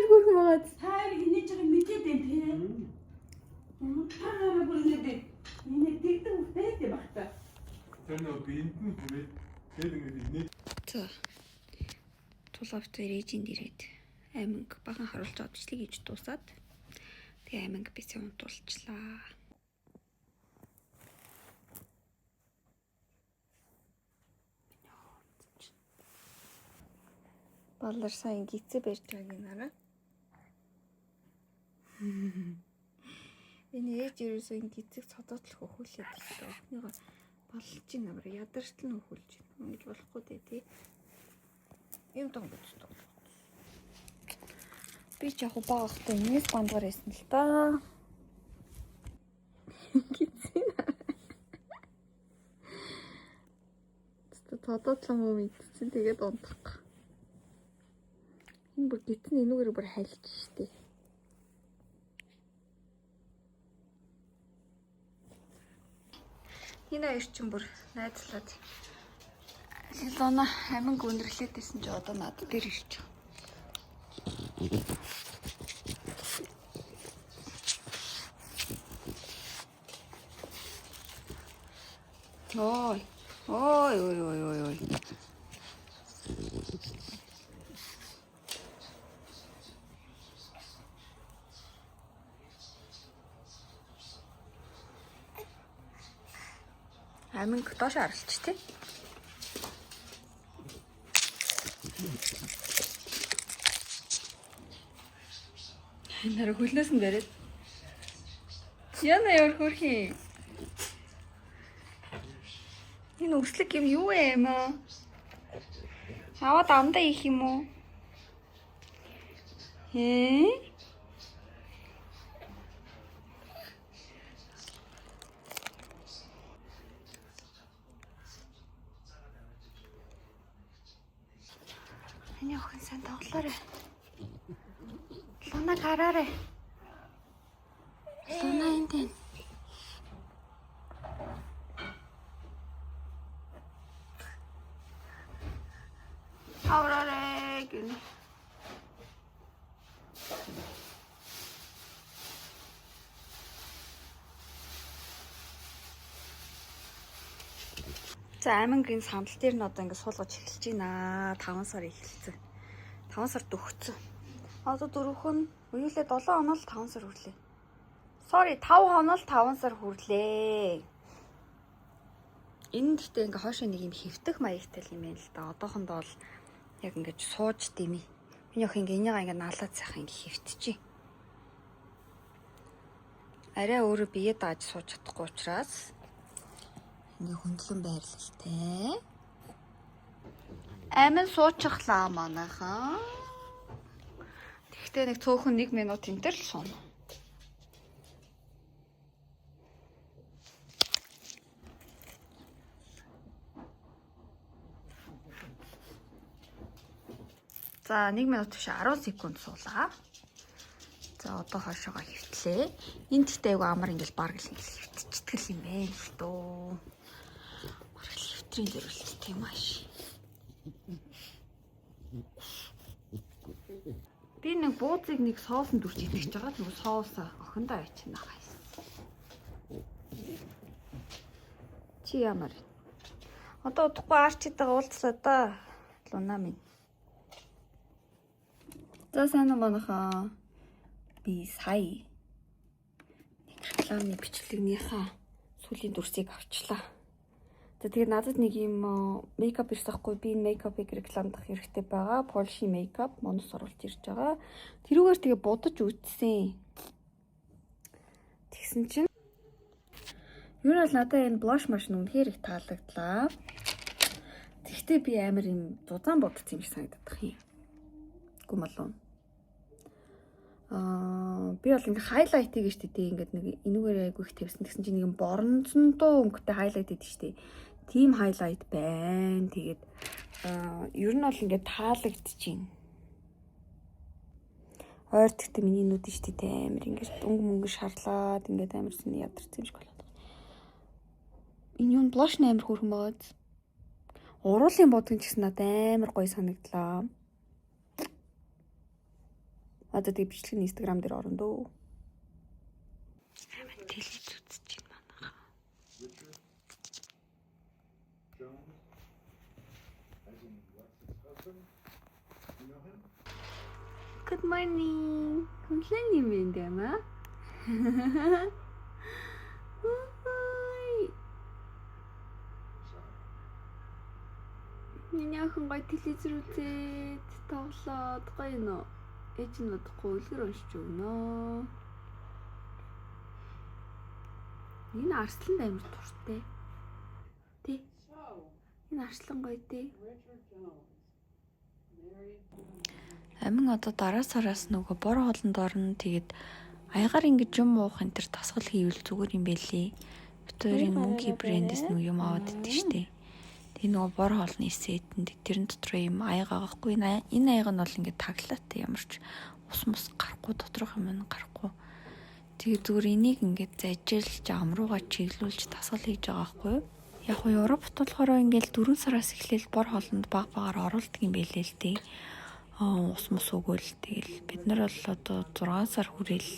Хөрхөн байгаад. Таар инээж байгааг мэдээд байна те. Унтахаар бүр инээдэг. Инээдэг үстэй багтаа. Тэр нөө биэнд нь хүрээд тэр ингээд инээ. За. Тулавт ээжинд ирээд аймаг бахан харуулж одчлыг хийж дуусаад тэгээ аймаг бисээ унтуулчлаа. Балар сайн гизээ барьж байгааг нараа. Энэ ээж ерөөсөө энэ гизэг цодоотлох өхүүлээд байна. Охныгоо балж ин амар ядарч нь өхүүлж байна. Ингэж болохгүй дээ тий. Юм том гэж байна. Би ч яг багахтай инээс бандгаар байсан л та. Тододлон мөө мэдсэн тэгээд унтах. Энэ бүр гитэн энүүгээр бүр хайлж штэ. Энэ хоёр ч бүр найзлаад. Лона амин гүндэрлээд байсан ч одоо над дээр ирж байгаа. Ой. Ой. Амин доош аралч тий. Нэр хөлнөөс нь бариад. Яна яар хөрхи. Энэ өрслөг юм юу юм аа? Аваад амдаа их юм уу? Эний охин сайн тоглоорой. Луна гараарай. Луна энд. Авраарай гэнэ. За амингийн сандал дээр нь одоо ингэ суулгаж эхэлж байна. 5 сар эхэлсэн. 5 сард өгцөн. Одоо дөрөвхөн уйлээ 7 хоног л 5 сар хүрлээ. Sorry 5 хоног л 5 сар хүрлээ. Энэ гэхдээ ингээ хоошоо нэг юм хэвтэх маягтай юм байна л да. Одоохондоо бол яг ингэж сууж дэмий. Миний охин ингээ энийгээ ингээ наалаад сайхан ингээ хэвтчихэ. Арай өөрөө бие дааж сууж чадахгүй учраас ингээ хөндлөн байрлалтай. Амин суучихлаа манайхаа. Тэгтээ нэг цөөхөн 1 минут энэ төр л сууна. За 1 минут биш 10 секунд суулаа. За одоо хойшоогоо хөвтлээ. Энд гэхдээ айгу амар ингээл бараг л ингээл хөвтчихтгэл юм байна л дөө. Бараг л хөвтрийн зөрүүлт тийм ааш. Би нэг бууцыг нэг соуснд үрж итгэж байгаа. Нөгөө соусаа охиндоо ячна гайс. Чи ямар? Одоо удахгүй арчитайгаа уулзлаа да. Луна минь. За сайн уу манайхаа. Би сая нэг рекламны бичлэгнийхаа сүүлийн дүрсийг авчлаа. За тэгээд надад нэг юм мейкап ирсэхгүй би энэ мейкапыг рекламдах хэрэгтэй байгаа. Polish makeup моноос оруулж ирж байгаа. Тэрүүгээр тэгээ будаж үтсэн. Тэгсэн чинь юу нь бол надад энэ blush маш үнэхээр их таалагдлаа. Тэгтээ би амар юм дузаан бодсон юм шиг санагдах юм. Гүмэлон. Би бол ингээ хайлайт хийгээ штэ тий ингээд нэг энүүгээр айгу их тавьсан гэсэн чинь нэг юм боронцондоо өнгөтэй хайлайт хийдэг штэ. Тим хайлайт байна. Тэгээд ер нь бол ингээ таалагдчихээн. Ойр тэгтээ миний нүд штэ тий амар ингээ өнгө шарлаад ингээ амар зэний ядарсан юм шиг болоод. Энэ юу blush амар хөөрхөн байгааз. Уруулын бодгон ч гэсэн надад амар гоё санагдлаа. Одоо тэг бичлэг нь Instagram дээр орно дөө. Амин телевиз үзэж байна манайхаа. Good morning. Хөндлөн юм байна дээ маа. Миний охин гоё телевизэр үзээд тоглоод гоё нөө. Ээж нь удахгүй үлгэр уншиж өгнө. Энэ арслан амар туртай. Тэ. Энэ арслан гоё тэ. Амин одоо дараа сараас нөгөө бор хоолнд орно. Тэгээд аягаар ингэж юм уух энэ төр тасгал хийвэл зүгээр юм байлээ. Битүүрийн мөнгө брэндээс нэг юм аваад идэв штэ. Тэгээ нөгөө бор хоолны сетэнд тэрэн дотор юм аяг аахгүй. Энэ аяг нь бол ингэ таглаатай ямарч ус мус гарахгүй доторх юм гарахгүй. Тэгээ зүгээр энийг ингээд зажирлж амрууга чиглүүлж тасгал хийж байгаа байхгүй юу? Яг нь Европт болохоор ингээл 4 сараас эхлээл бор хоолнд баг багаар оруулдаг юм байлээ л дээ. Ус мус өгөөл тэгэл бид нар бол одоо 6 сар хүрээл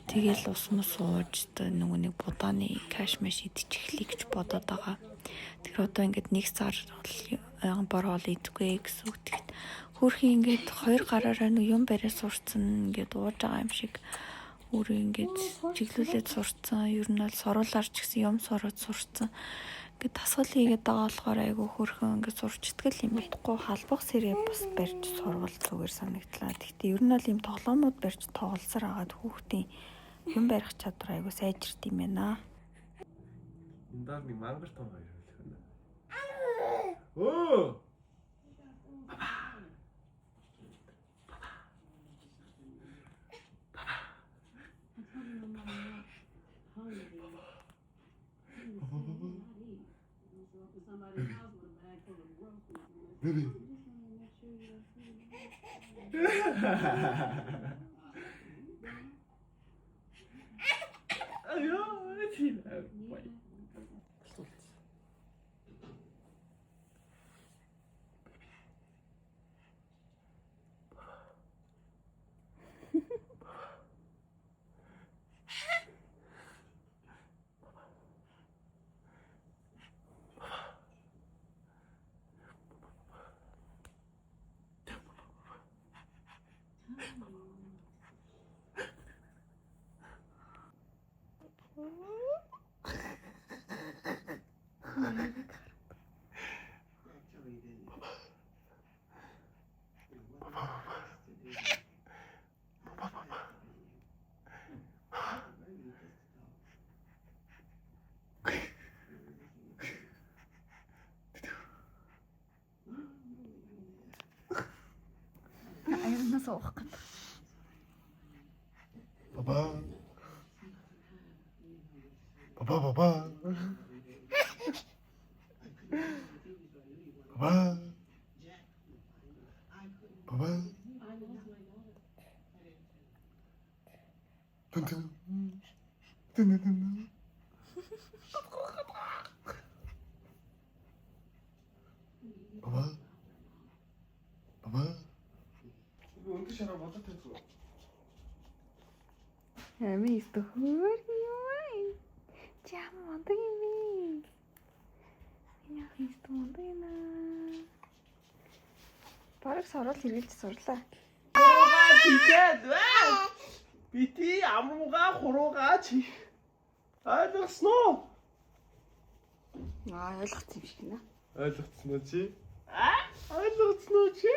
тэгэл ус мус ууж нөгөө нэг будааны каш маш идчихлээ гэж бодоод байгаа. Тэгэхээр одоо ингээд 1 сар бор хоол идэхгүй гэсэн үг. Тэгэхэд хөрхи ингээд 2 гараараа нэг юм бариа сурцсан ингээд ууж байгаа юм шиг өөрөө ингээд чиглүүлээд сурцсан. Ер нь бол соруулаарч гэсэн юм сороод сурцсан. Ингээд тасгал хийгээд байгаа болохоор айгүй хөрхөн ингээд сурчдгал юм бодохгүй халбах сэрээ бас барьж сурвал зүгээр санагдлаа. Гэхдээ ер нь бол юм тоглоомууд барьж тоглолсоор агаад хүүхдийн юм барих чадвар айгүй сайжирт юм байна. Энэ даар нэг мангар том хоёр хэлэх байна. Оо! Baby. Ayо, тийм бай. Аюунаас уух гэдэг. Баба. Баба баба. Баба. Баба. Тэн. Тэн. Баба. Баба. Өндөр шараа бодож тавьчих. Амин истохөр юм. Чам мондөг юм. Яах исто мондөг юм. Бараг сорол хэргэлж сурлаа. Хуруугаа чигээд баа. Бити амуугаа хуруугаа чи. Ойлгосноо? Ойлгосон юм шиг нэ. Ойлгоцсноо чи? Ойлгоцсноо чи?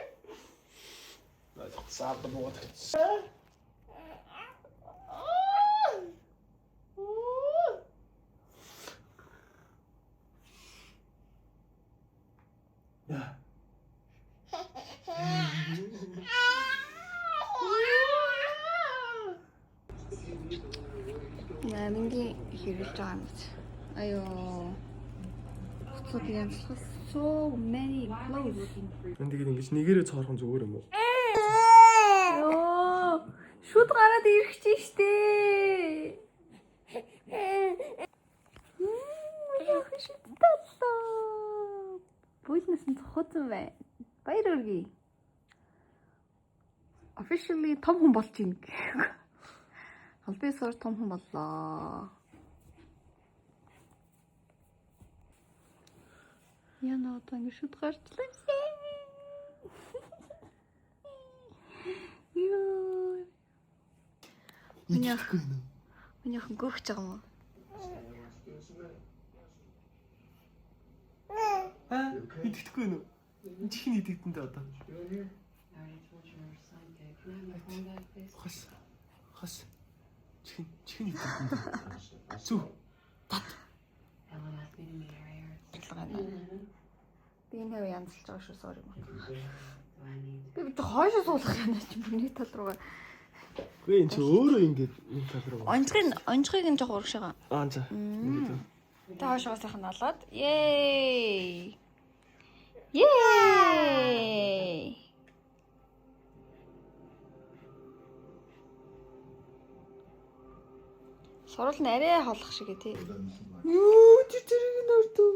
Саад бод. Я. Яа, нэг хэрэлж байгаа юм чи. Аюу. So many clothes. Энд ингэж нэгээрээ цоорхон зүгээр юм уу? Йоо, шүд гараад ирэх чинь штэ. Яах шүд тасаа. Бүлнэс нь цохоцсон бай. Баяр хүргэе. Officially том хүн болж байна. Албисаар том хүн боллоо. Яна одоо ингэ шүд гарчлаа. Йоо. Миний хэн гөрч байгаа юм уу? Идэхгүй нөө. Чихний идэхтэндээ одоо. Хас. Чихний идэхтэндээ. Зү. Би энэ янзлж байгаа шүү sorry. Би бид хойшоо суулгах юм чи миний тал руугаа. Гүй энэ чи өөрөө ингэж энэ тал руу. Онцгойг нь жоох урагшаага. За. Тэ хойшоо сайхан болоод. Yay! Yay! Сурал нь арай холох шиг тий. Юу чи тэрийг нэрдүү.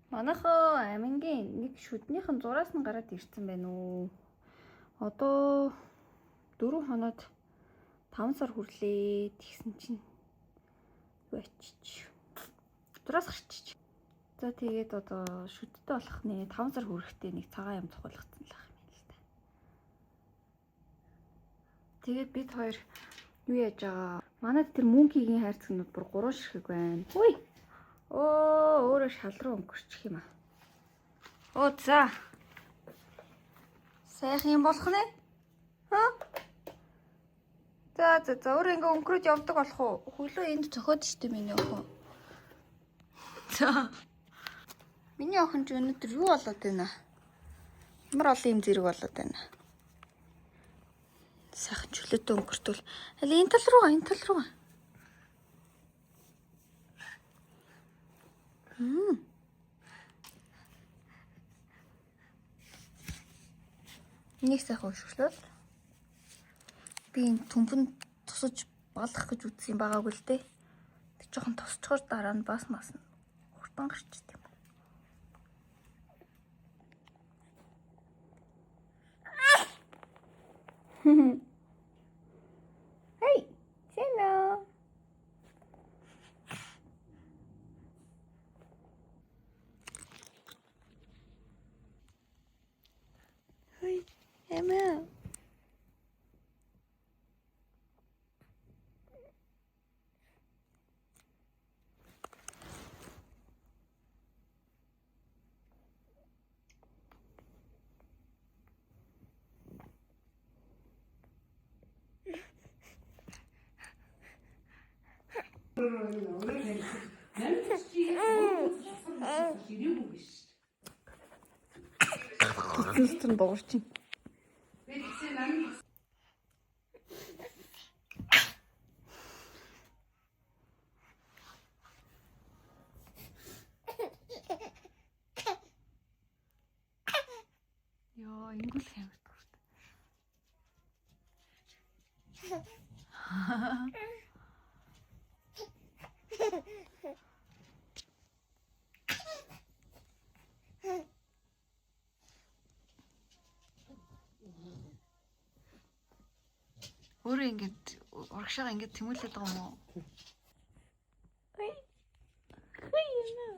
Манайхаа амингийн нэг шүднийхэн зураас нь гараад ирсэн байна уу. Одоо 4 хоноод 5 сар хүрлээ. Тэгсэн чинь юу ачиж. Зураас гарчиж. За тэгээд одоо шүдтэй болох нэ 5 сар хүрэхдээ нэг цагаан юм цохолгоцсон л ах юм л та. Тэгээд бид хоёр юу яаж байгаа. Манайд тэр мөнкигийн хайрцагнууд бүр 3 ширхэг байна. Хүй. Өөрөө шал руу өнгөрчих юм аа. За. Сайхан юм болох нэ? За өөрөө ингээ өнгөрөөд явдаг болох уу? Хөлөө энд цохоод штэ миний охин. За. Миний охин ч өнөөдөр юу болоод байна? Ямар олон юм зэрэг болоод байна. Сайхан чөлөөтэй өнгөртөл. Аль энэ тал руу. Нэг сайхан өшөглөл. Би энэ төмпөнд тусаж балах гэж үзсэн байгаагүй л дээ. Тэг жоохон тосчгоор дараа нь бас мас хурдан гарчт юм. Hey, Sena. Hey, Emma. Туссан дуурчин. Йоо, ингүүл хэмэт гүрт. Өөрөө ингэж урагшаага ингэж тэмүүлээд байгаа юм уу? Ой. Хөөе.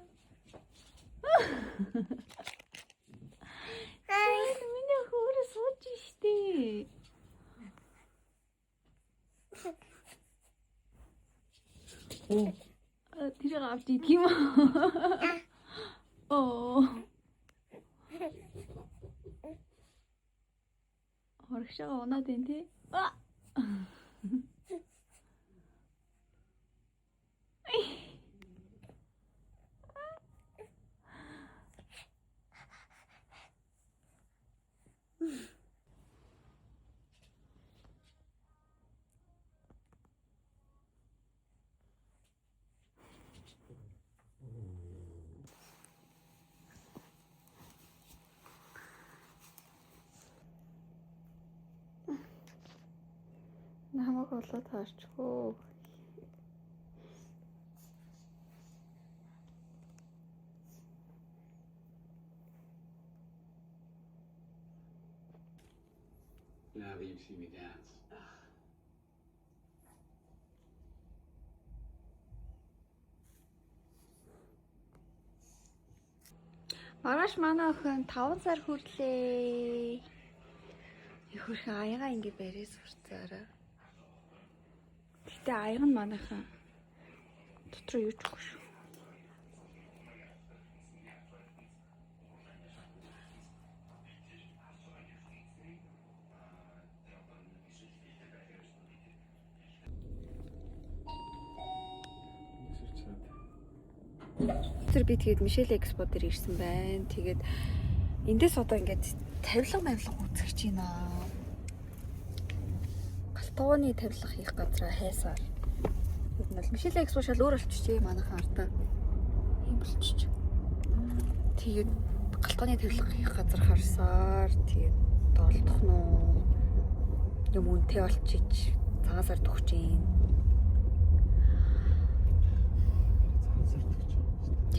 Миний хөрөө сууж штэ. Тэр авч идэх юм аа. Урагшаага унаад байна тий. Намайг болоод хаарчихгүй. Now that you've seen me dance. Маргааш манай охин 5 сар хүрлээ. Их хөрхөн аяга ингэ барээ сурцаараа. Гэтэ аяга нь манайхан дотроо юу ч үгүй шүү. Тэр би тэгээд Мишель Экспо дээр ирсэн байна. Тэгээд эндээс одоо ингээд тавилга үзэж байна. Галтгооны тавилга хийх газраа хайсаар. Бид нь Мишель Экспо шал өөр болчихжээ манайхан артаа. Ийм болчих. Тэгээд галтгооны тавилга хийх газар харсаар тэгээд долдох нуу юм үнэтэй болчих. Цагаасаар төгч юм.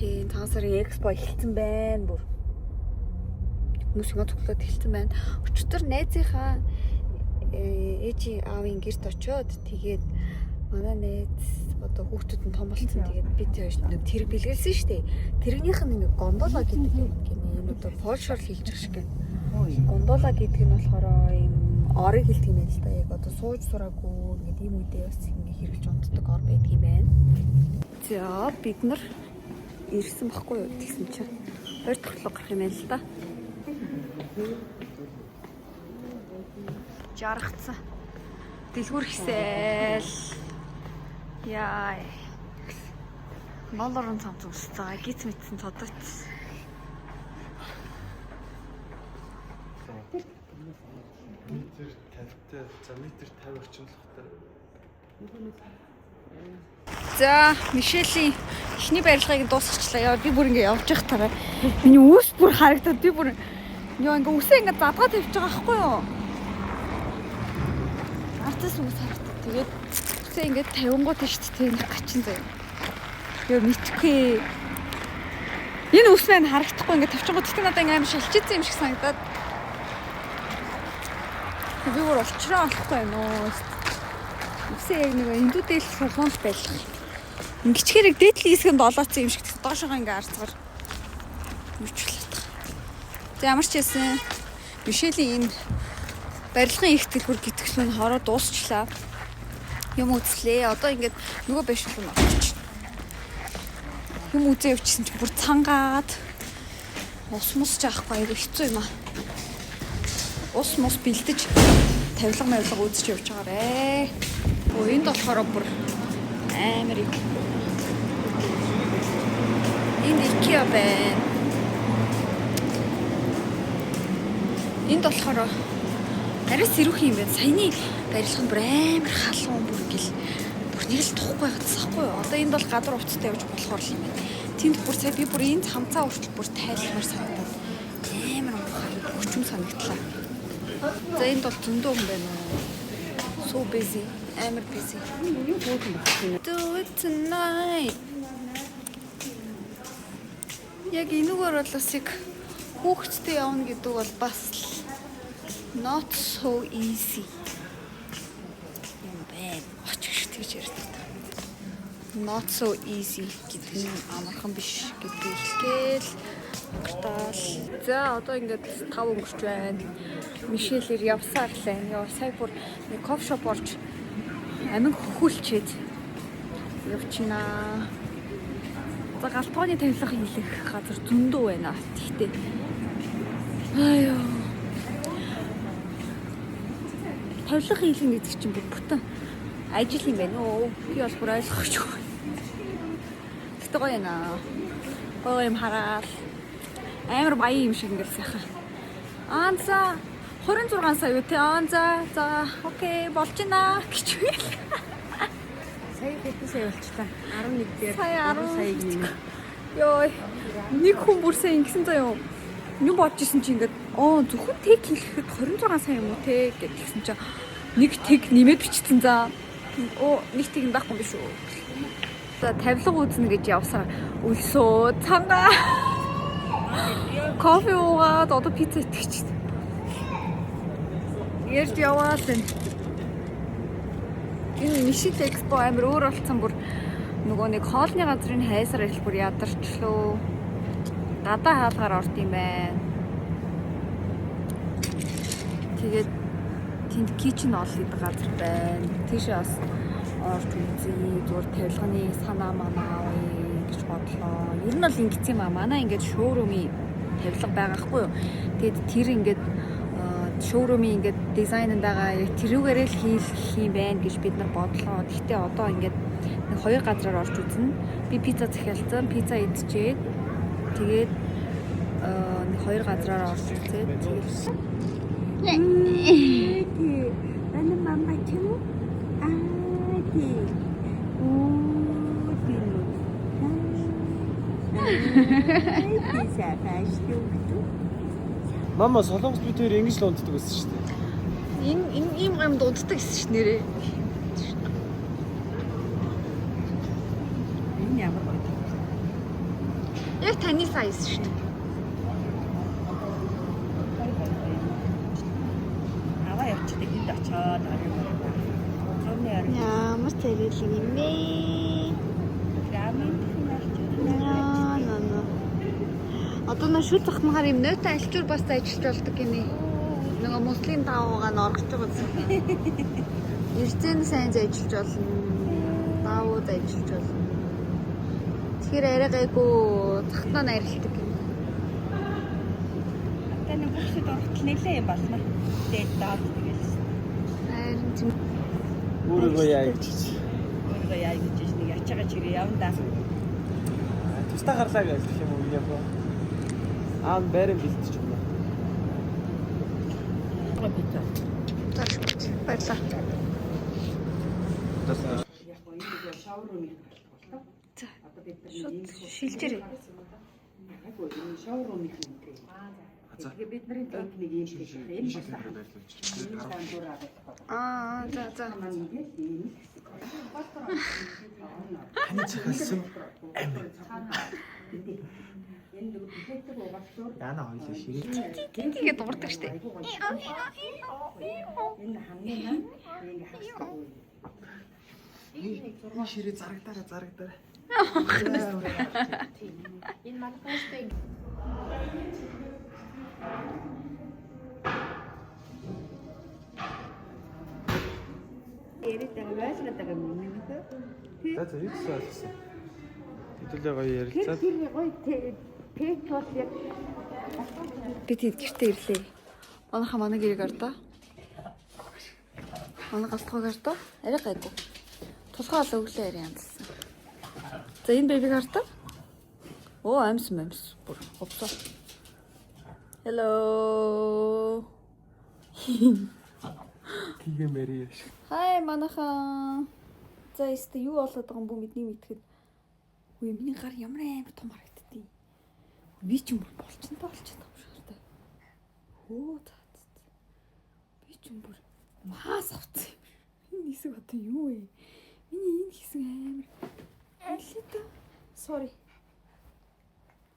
Тийм цагаасаар экспо эхэлсэн байна бүр. Хүмүүс ингэ тоглоод эхэлсэн байна. Өчтөр найзынхаа ээжи аавын гэрт очиод тэгээд манай найз одоо хүүхдүүд нь том болсон. Тэгээд бид нэг тэр бэлгэлсэн шүү дээ. Тэрнийх нь нэг гондола гэдэг юм гинэ. Энэ одоо польшоор хэлж байгаа шиг байна. Гондола гэдэг нь болохоор юм орыг хэлдэг юм байна л да. Яг одоо сууж сураагүй ингээд ийм үедээ бас ингэ хэрэгж унтдаг ор байдаг юм байна. За бид нар ирсэн баггүй юу гэсэн чинь хоёр тоглоо гарах юм байна л да. Жаргацсан. Дэлгүүр хэсэл. Яа. Молорон цамц устгаа гиз мэдсэн цодогч. Метр 50-тай за метр 50 орчимлохтой. За, Мишелийн эхний барилгыг дуусгачлаа. Яа, би бүр ингэ явж явах тараа. Миний үс бүр харагдаад би бүр ёо ингэ үсээ ингэ задгаа тавьж байгаа байхгүй юу? Артас үс харагдав. Тэгээд үсээ ингэ 50 гоо тийш тийм гачин заяа. Ёо мэдхгүй. Энэ үс маань харагдахгүй ингэ тавьчихгоо тэгтээ надад ингэ аим шалчижсэн юм шиг санагдаад. Би бүр олчроо болохгүй юм уу? Үсээ яг нэг эндүүдэл сулгуул байлах. Ингэчгэрэг дээдлийн хэсгэнд олооцсон юм шиг доошоо ингээ арцгаар мөчлөөд. За ямар ч байсан Мишелийн энэ барилгын их дэлгүүр гитгсэн нь хороо дуусчлаа. Юм үзлээ. Одоо ингээд нөгөө байшин руу очиж. Юм үзээ явчихсан чи бүр цангаад ус мус жаахгүй айгу хэцүү юм аа. Ус мус бэлдэж тавилга үзэж явж байгаарэ. Энд болохоор бүр амар их. Энд IKEA байна. Энд болохоор арай сэрүүх юм байна. Саяны барилга нь бүр амар халуун бүр гэл. Бүр нэг л тухгүй гадсахгүй юу. Одоо энд бол гадар уцтай явж болохоор юм байна. Тэнд бүр сая би бүр энд хамцаа хүртэл бүр тайлбар санагдаад амар муухай өчм санагдлаа. За энд бол зөндөө хүн байна уу. So busy. Амар busy. Do it tonight. Яг энүүгээр бол бас яг хүүхдтэй явна гэдэг бол бас not so easy. Юм байна. Очих гэж ярьдаг. Not so easy гэдэг нь амархан биш гэдгийг хэлгээл. Гартаал. За одоо ингээд 5 өнгөрч байна. Мишелээр явсаар лээ. Яа сая бүр нэг кофе шоп орж амин хөхүүлчээд явчихнаа. За галтгооны тавилга хийх газар зөндөө байна. Тэгтээ. Аяа. Тавилга хийх гэдэг чинь бүтэн ажил юм байна уу? Би бол бүр ойлгохгүй байна. Тэгтээ гоё яана. Гоё юм хараад амар баян юм шиг ингээд сайхан. За 26 сая юу те. За окей болж байна гэж үйл. Сая хэдэн сая болчлаа? 11 дээр 3 сая гинэ. Йой. Нэг хүн бүр сая ингэсэн заяа. Юу бодож исэн чи ингээд зөвхөн тэг хэлэхэд 26 сая юм уу те гэдгийгсэн чи нэг тэг нэмээд бичсэн за. Нэг тэг юм байхгүй юм биш үү? За тавилга үзнэ гэж явсаар өлсөө цангаа. Кофе уугаад одоо пицца итгэж байна. Ярьж яваад байна. Энэ Мишель Экспо амар өөр болсон бүр нөгөө нэг хоолны газрын хайсаар ил бүр ядарчлоо. Гадаа хаалгаар орд юм байна. Тэгээд тэнд кичен ол гэдэг газар байна. Тийшээ бас орж үзье. Зүгээр тавилганы санаа манаа гэж бодлоо. Ер нь бол ингэц юм аа. Манай ингээд шоурумын тавилга байгаа хгүй юу. Тэгэд тэр ингээд шоурумын ингээд дизайнд байгаа яг тэрүүгээрээ л хийх юм байна гэж бид нар бодлоо. Гэхдээ одоо ингээд Нэг хоёр газраар орж үзнэ. Би пицца захиалсан. Пицца идчихээд тэгээд нэг хоёр газраар орж үзээд тэгээд Ano mama tu? Adi. Adi sa fashtu. Мама солонгос бид хоёр ингэж л унтдаг байсан шүү дээ. ийм юм дууддаг гэсэн ш нэрээ. Энэ ямар гоё. Яг таны сайз ш. Аваа явчихдаг энд очоод орой. Ямар тэрэл юм бэ? Рамен Одоо на шүл захмагаар юм нөтэ альчуур бас ажиллаж болдог гинэ. Нөгөө мөслийн даавуугаа норгож байгаа зү. Ирцэн сайн ажиллаж болно. Даавууд ажиллаж болно. Тэгэхээр арай гайгүй захтаа найралдаг юм. таны бүгд орохтол нэлээ юм болно. Тэгээд даад тэгэл. Харин тийм Өөрийгөө яа гэж. Өөрөө яа гэж нэг ячаага чирээ явандаа. Тустаа гарлаа гэж гэх юм уу яг гоо. Байран бэлтэж байна. баярлаа. Яг гоо энэ шаврын болдог. Одоо бид Шилжээрэй. Айгуу энэ шоурум их юм дээ. Тэгэхээр бид нарын техник юм шиг энэ За. Таны захиалсан амин. Яна хоёлаа ширээ. Тэгээд дуурдаг штэ. Энэ хамгийн энэ хасдаг. Энэ ширээ зарагдаараа. Энэ манифестыг Яриатай юм юм. За юу гэсэн. Хэдүүлээ гоё ярилцаад. Тэг бол яг Би тэд гэртээ ирлээ. Манай гэрийг ардаа. Манай галтгыг ардаа. Арай гайгүй. Тулгаа л өглөө арай янзсан. За энэ бэбиг ардаа. Оо амс. Бүр ховсоо. Hello. Кигэ мэри яаш. Хай манайхан. За яста юу болоод байгаа юм бүү мэдний мэдхэд. Үгүй миний гар ямар амар том харагддیں۔ Би ч юм болчихсон юм шаартай. Хөө тат. Би ч юм бүр маас авцсан юм. Энэ хэсэг одоо юу вэ? Миний энэ хэсэг амар. Алита. Sorry.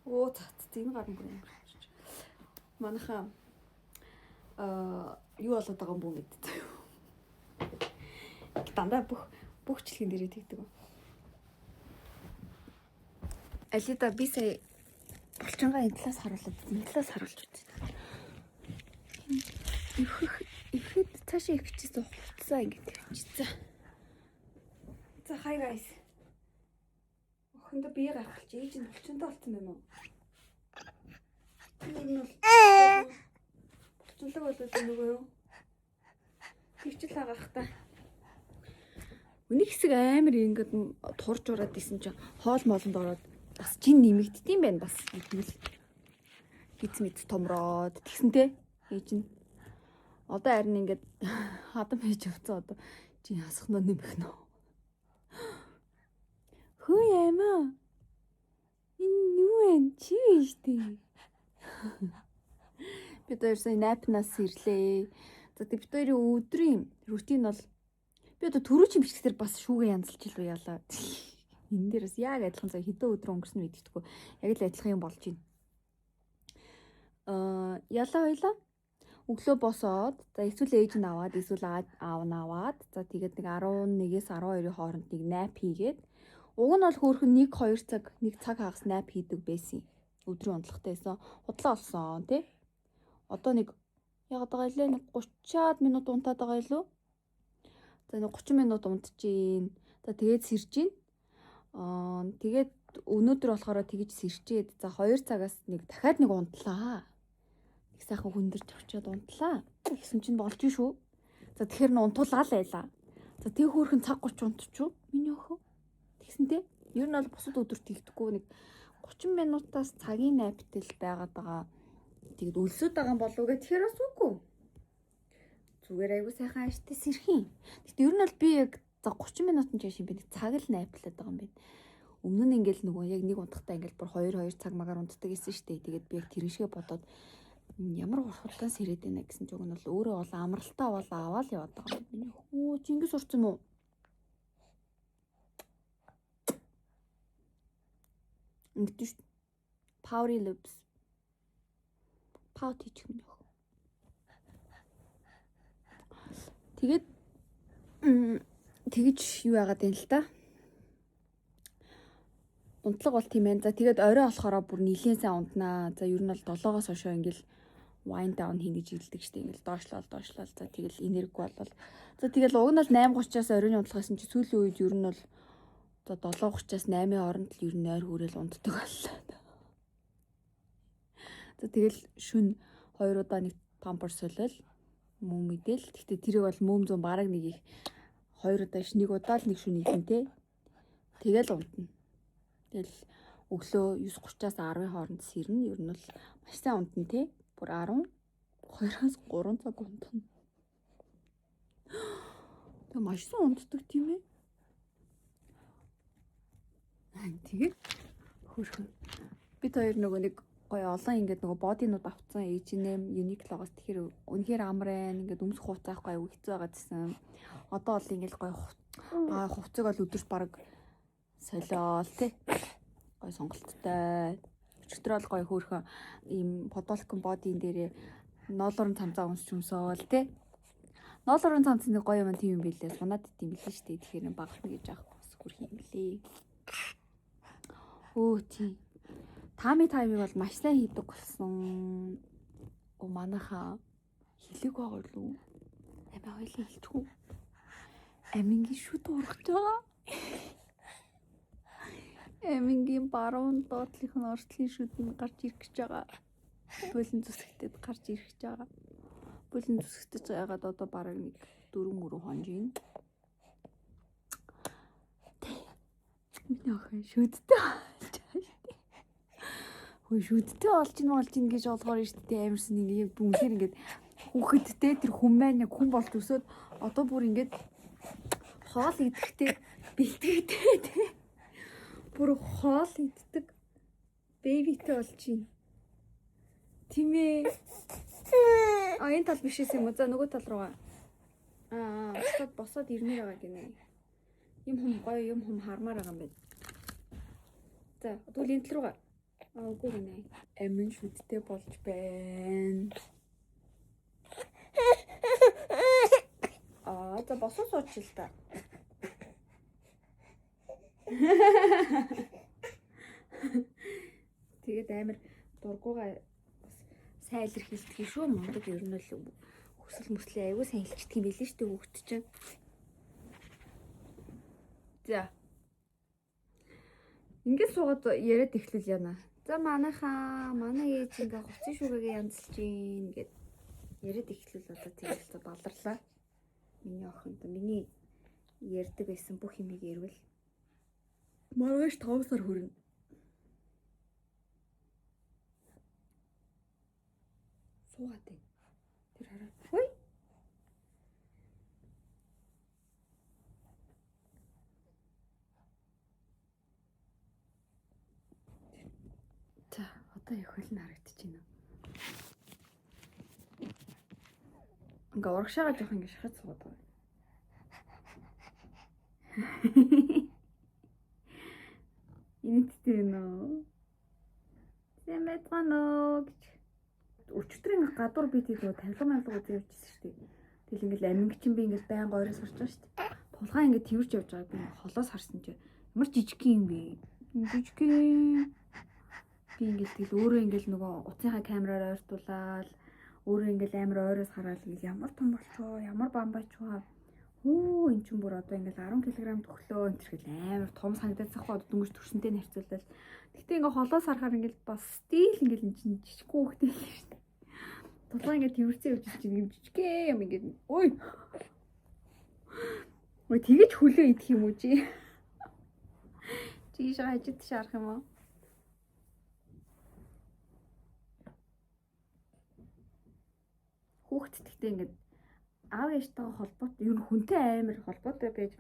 Оо тат. Энэ гар бүр амар. Манайхан юу болоод байгаа юм бүү мэддэг. Дандаа бүх члэгийн дээрээ тэгдэг. Алида би сая булчингаа энэ талаас харуулж үзье. Ихэд цаашаа ихчихсэн хувцас ингэж тавьчихсан. За hi guys. Охиндоо бие гаргалж ээж нь булчинтай болсон юм уу? Энэ бол булчинлаг болоод нөгөө юу? Тэгчл агаах та. Үний хэсэг амар ингэж турж ураад исэн чинь хоол моолонд ороод бас жин нэмэгддэм байх бас гэдгэл гизмэд томроод тэгсэнтэй ээж нь одоо харин ингээд хадам хийж явцсан одоо жин хасахнаа нэмэх нөө хөө яма энэ юу вэ чи ийштэй бид хоёр сая напнаас ирлээ. За бид хоёрын өдрийн рутин бол би одоо төрөө чимчгтэр бас шүүгээ янзалж илүү яалаа. Энэ дээр бас яг адилхан цаг хэдэн өдөр өнгөрсөн нь мэддэхгүй. Яг л адилхан юм болж байна. Ялаа хоёлаа өглөө босоод за эсвэл ээж нь аваад эсвэл аав нь аваад за тэгээд нэг 11-ээс 12-ийн хооронд нэг nap хийгээд уг нь бол хөөрхөн 1-2 цаг хагас nap хийдэг байсан. Өдрийн унтлагатай байсан. Худлаа олсон тий. Одоо нэг яг байгаа илээ нэг 30-аад минут унтаад байгаа илүү. За нэг 30 минут унтчихин. За тэгээд сэрж гин. Тэгээд өнөөдөр болохоор тэгж сэрчээд за 2 цагаас нэг дахиад нэг унтлаа. Их сайхан хүндэрч очиод унтлаа. Гэсэн чинь болж шүү. За тэгэхээр н унтуулаа л байлаа. За тэг хөөрхөн цаг 30 унтчихв. Миний охин. Тэгсэн тий. Ер нь бол бусад өдөрт хийхдэггүй нэг 30 минутаас цагийн найптэл байгаад байгаа. Тэгэд өлсөд байгаа болов уу гэх тэгэхээр бас үгүй. Зүгээр айгуу сайхан ааштай сэрхийн. Гэтэ ер нь бол би яг за 30 минутын чаш юм би нэг цаг л найплаад байгаа юм байна. Өмнө нь ингээл нөгөө яг нэг удахтаа ингээл бүр 2 цаг магаар унтдаг гэсэн штэ. Тэгээд би яг тэрншгээ бодоод ямар хурдан сэрээд байна гэсэн ч үг нь бол өөрөө бол амралтаа бол аваад яваад байгаа юм байна. Хөө Чингис урц юм уу? Ингэдэж штэ. Power Loops. Power хийчих юм яах. Тэгээд тэгэж юу яагаад юм л та? Унтлага бол тийм ээ. За тэгээд орой болохоор бүр нилийн сайн унтнаа. За ер нь бол 7-оос хойшоо ингээл wind down хийнэ гэж хэлдэг штеп. Ингээл доошлол. За тэгэл энерги болол. За тэгэл уг нь бол 8:30-аас оройн унтлагасан чи сүүлийн үед ер нь бол за 7:30-аас 8-ын хооронд л ер нь ойр хүрээл унтдаг боллоо. За тэгэл шүн 2 удаа нэг пампер солиол мөм мэдэл. Гэхдээ тэрийг бол мөм зүүн бараг нэг их 2 удаа ш нэг удаа л нэг шүн идэн тэ. Тэгэл унтна. Тэгэл өглөө 9:30-аас 10-ын хооронд сэрнэ. Ер нь бол маш сайн унтна тий. Бүр 12-аас 3 цаг унтна. Тэг маш сайн унтдаг тийм ээ. Тэгээд хөрхөн. Бид хоёр нөгөө нэг гоё олон ингээд нөгөө бодинууд авцсан H&M Uniqlo-гоос тэгэхээр үнэхээр амар байна. Ингээд өмсөх хуцаахгүй аюу хэцүү байгаа гэсэн. Одоо бол ингээд гоё хувцаг бол өдөрт бараг солиол тий. Гоё сонголттой. Өчигдөр бол гоё хөөрхөн ийм подолкон бодин дээрээ ноолорын цамцаа өмсөөл тий. Ноолорын цамцны гоё юм тийм юм билээ. Сунаад идэм билээ шүү дээ. Тэгэхээр багтна гэж аахгүй бас хөрх юм лээ. Өө тий. Тами таймыг бол маш сайн хийдэг болсон. Оо манайхаа хэлэг байгаа лүү. Амиа хоёлын хэлтгүү. Амингийн шүд ургаж байгаа. Амингийн баруун доотлынх нь орчлын шүд нь гарч ирэх гэж байгаа. Бүлэн зүсгтэд гарч ирэх гэж байгаа. Бүлэн зүсгтэж байгаад одоо бараг нэг 4 хонж ийн. Миний охин шүдтэй болж байгаа. Хөөе шүдтэй болж ийн гэж олгоор шүү дээ амарсан ингээд бүнхээр ингээд хүүхэдтэй тэр хүн маань яг хүн болт өсөөд одоо бүр ингээд хоол идэхтэй бэлтгэдэг тий. Бүр хоол иддэг бэбитэй болж ийн. Тийм ээ. Энэ тал биш юм уу? За нөгөө тал руугаа. Босоод ирмээр байгаа гинэ. Юм хум гоё юм хум хармаар байгаа юм байна. За тэгвэл энэ тал руугаа. Үгүй гинэ. Амин шүдтэй болж байна. За босоо сууч л та. Тэгээд амар дургуугаа бас сайн илэрхийлдэг шүү. Мондөд ер нь л хүсэл мөслөө аягүй сайн хэлчихдэг юм билээ шүү дээ хүүхд чинь. За. Ингээд суугаад яриад эхлүүл яана. За манай ээж ингээ хуцын шүрэгээ янзлж гин гэд яриад эхлүүл одоо тэгэл баларлаа. Миний охинд миний ярьдаг байсан бүх юмыг ярил. Маргааш 5 сар хүрнэ. Суугаад байна. Тэр хараа. Хөөе. За, одоо яг хөл нь харагдчихэв. Ингээ урагшаага жоох ингээ шахаж суугаад байгаа. Инэттэй нөө. Сэмэтрано гэж. Өчтөрийн гадуур би тэр нөгөө тавилга үзэж явчихсан шүү дээ. Тэгэл ингээл аминг чинь би ингээл байнга оройс харж байгаа шүү дээ. Тулгаан ингээд тэрвэрч явж байгаа би холоос харсан чинь ямар жижигхэн юм бэ? Жижигхэн. Би ингээл тэгэл өөрөө ингээл нөгөө утасынхаа камераар ойртуулаад өөрөө ингээл амар ойроос хараад ингээл ямар том болчихоо, ямар бамбайчгаа. Хөө эн чинь бүр одоо ингээл 10 кг төглөө энэ төрхөл амар том санагдаад сахаа одоо дөнгөж төрсөнтэй харьцуулбал. Гэтэ ингээ холоос харахаар ингээл бас стил ингээл эн чинь жижигхэн хөхтэй л шүү дээ. Тулгаан ингээ тэрвэрцээ явж чинь юм жижигхэн юм ингээд ой. Ой тэгэж хүлээ идэх юм уу чи? Чи хажид шарах юм уу? Хүүхэд гэхдээ ингээд аав ээжтэйгээ холбоот ер нь хүнтэй амар холбоотой байж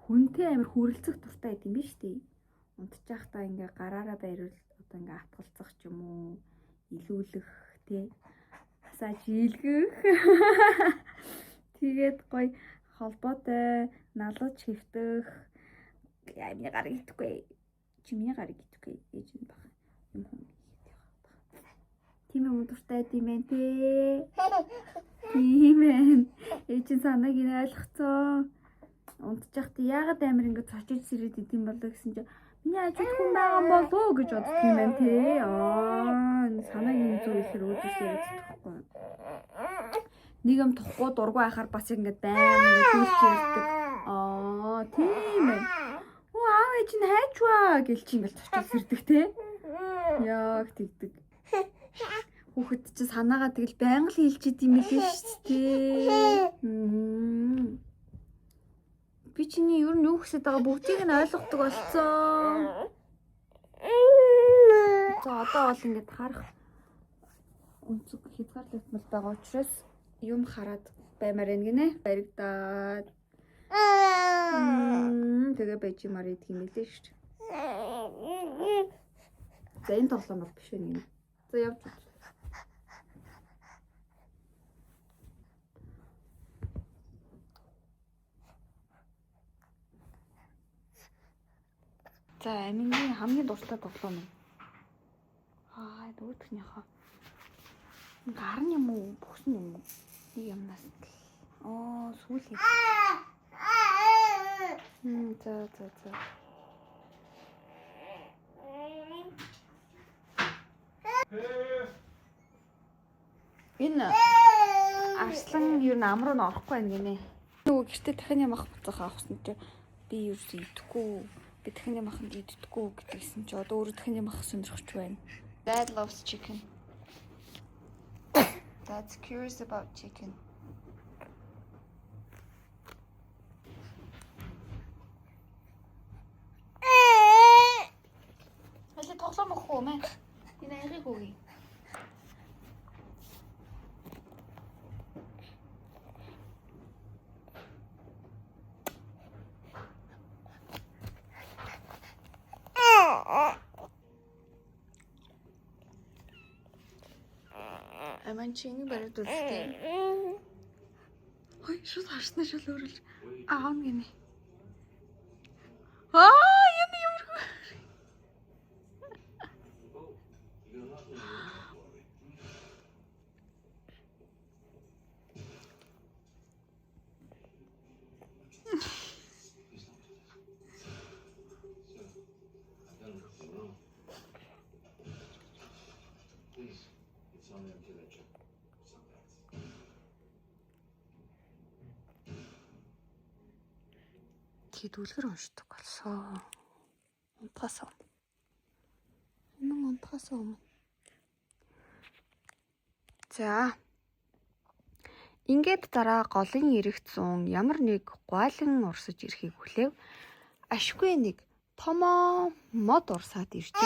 хүнтэй амар хүрэлцэх дуртай байд юм биш үү? Унтчих та ингээ гараараа байрал одоо ингээ атгалцах ч юм уу, илүүлэх тий. Асааж илгэх. Тэгээд гоё холбоотой налж хэвтэх. Яа миний гарыг идэхгүй. Чи миний гарыг идэхгүй. Ээж нь баг юм хүн хийх. Тийм юм дуртай тийм ээ тий. Тийм ээ. Ээж нь санааг нь ойлгоцсон. Унтчих та яагаад амар ингээ цочиж сэрээд идэм болоо гэсэн чи миний ажил хүн байгаа юм болов уу гэж бодсон юм байна тий. Санааг нь зүйлээр өөдөөсөө зүтгэхгүй. Нэг юм тухгүй дургүй байхаар бас ингээд байн зүйлч ярьдаг. Тийм ээ. Аав ээж нь хайчваа гэж чи ингээд цочиж сэрдэг тий. Яг тэгдэг. Хүүхэд чи санаагаа тэгэл байнга л хэлж идэм билээ шүү дээ. Би чиний ер нь юу гэсэд байгаа бүгдийг нь ойлгодог болцсон. За одоо бол ингээд харах өнцөг хязгаарлагдмал байгаа учраас юм хараад баймаар байна гинэ. Баригдаад. Тэгээ байж юмар идэх юм билээ шүү дээ. За энэ тоглоом бол биш байна гинэ. За явж. За амингийн хамгийн дуртай тоглоом нь. Дүүтгэнийхөө. Гарн юм уу? Бүхсэн юм уу? Нэг юмнаас. Сүүл. За. Энэ арслан юу н амруу н орохгүй байна гинэ. Нөгөө гэртээ дахин юм авах буцаах авахсан чи би юу ч идэхгүй. Би дахин юм аханд идэхгүй гэдгийгсэн чи одоо өөрөө дахин юм ах сонирхож байна. Dad loves chicken. Dad's curious about chicken. Хэлээ тоглоом өгөх үү мэ? Энэ аягийг өгье. Аман чиний барид үзтээ. Ой, шууд харснаа шууд өөрөлж аав гинэ. Яна ямар. Дүүлгэр уншдаг болсон. Унтахаас өмнө. За. Ингээд дараа голын эрэгт зүүн ямар нэг гуайлан урсаж ирэхийг хүлээв. Ашгүй нэг томоо мод урсаад иржээ.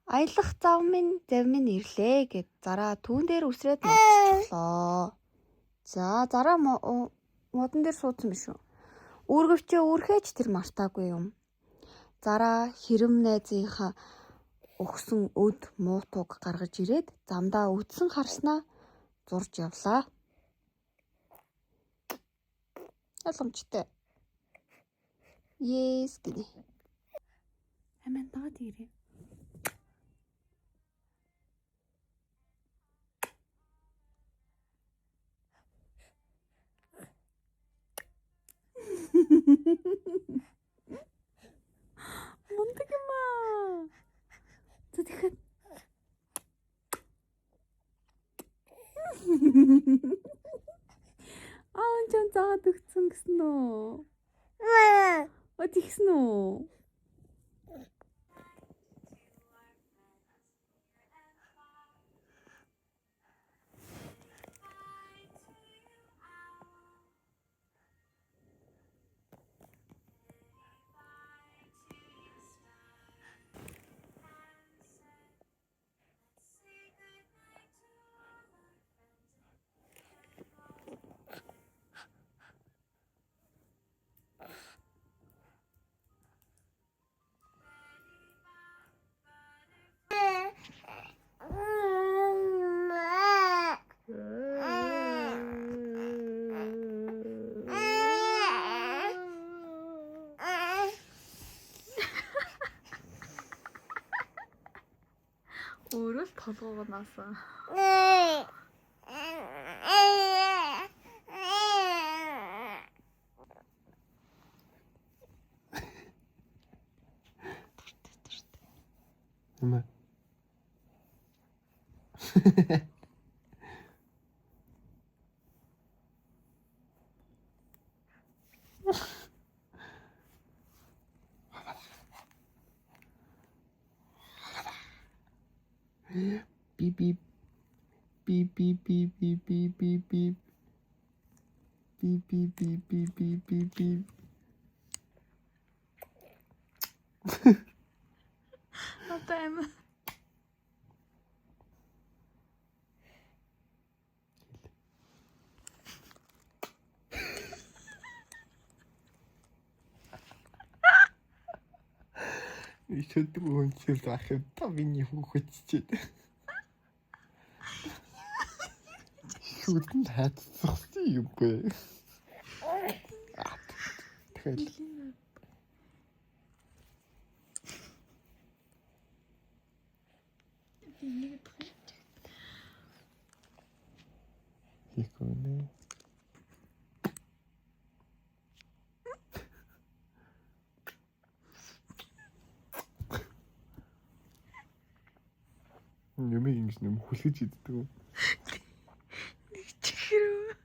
Аялах завмын ирлээ гэд зараа түүн дээр үсрээд модчихлоо. За зараа модон дээр суудсан биш үү? Үүргэвчээ үүрхэж тэр мартаагүй юм. Зараа хэрэм найзынхаа өгсөн өд муутуг гаргаж ирээд замдаа үдсэн харснаа зурж явлаа. Ойлгомжтой. Yes гинэ. Амин дагаад ирээ. Мундаг юм аа. Тэгэхэд ч заагаад өгсөн гэсэн үү? Тэгсэн үү? толгоогоноосоо. Нэмэ. Beep beep. Beep beep beep beep beep beep beep. Beep beep beep beep beep beep beep. Одоо юм. Ишэдэг үнсэл байх юм та миний хүүхэдчихэд. Шүтэн хатцсан юм бэ. Тэгэхээр Хиконе. Нэмийг ингэж нэм хүлгэж иддэг үү? Чихрүү.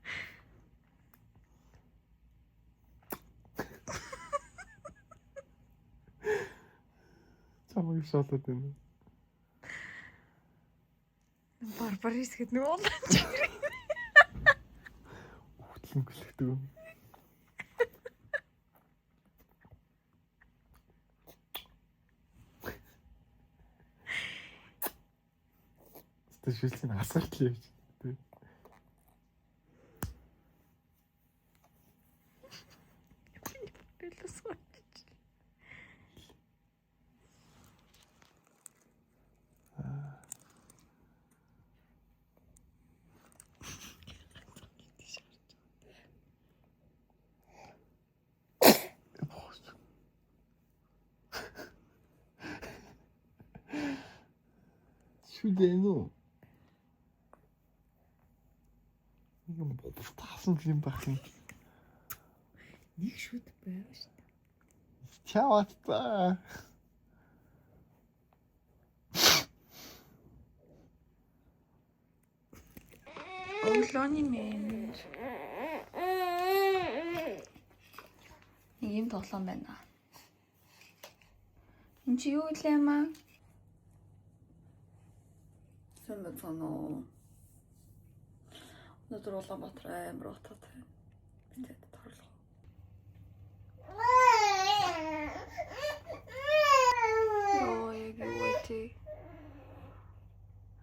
Чамайг шалаад байна. Барбарис гэдэг нэг олон чихрүү. Хөтлөн гэлэгдэг үү? Шүлцэн асарт л явж тий. Билэсгүй. Шүдэнүү. Юм таасан юм байх юм. Нэг шүд байгаа шүү дээ. Чаваад та. Өглөөний мэн. Нэг юм тоглоом байна. Энд чи юу гэлээ маа? Сэн бацано. Өнөөдөр Улаанбаатар амар утгатай байна. Битэд торлоо. Йоо, яг юу вэ?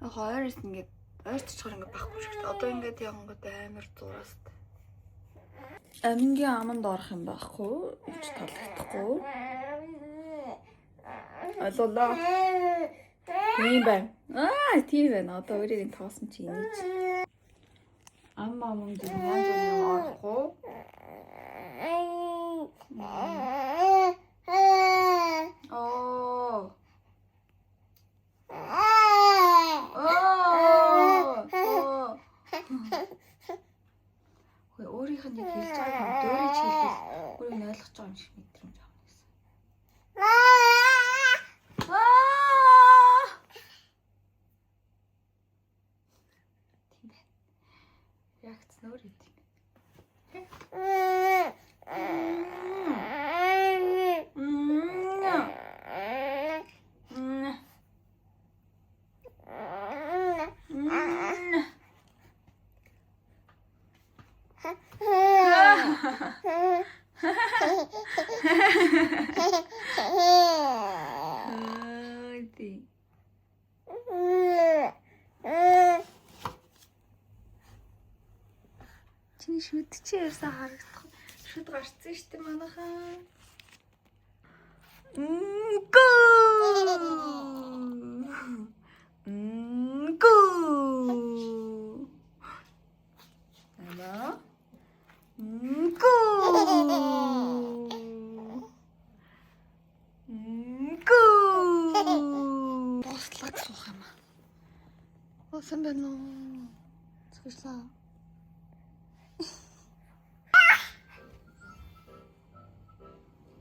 Хоёрс ингээд ойртчихор ингээд байхгүй шүү дээ. Одоо ингээд янгууд амар зураастай. Амингийн аманд орох юм байхгүй. Эвч талхдахгүй. Аллаа. Тийм байна. Тийм байна. Одоо өөрийг нь тоосон чи инеж. Аммаа мөн тийм янз бүрийн орохгүй. Хөөе өөрийнх нь хэлж байгаа юм дөөрөж хэлвэл өөрийг нь ойлгож байгаа юм шиг мэдрэмж авна гэсэн. Тийм байна. Реакц нөр идэв. Чиний шүд чи ярьсан харагдах. Шүд гарцсан шүү дээ манайхаа. Бослог суух юм аа. Асан байна уу? Цэглээ.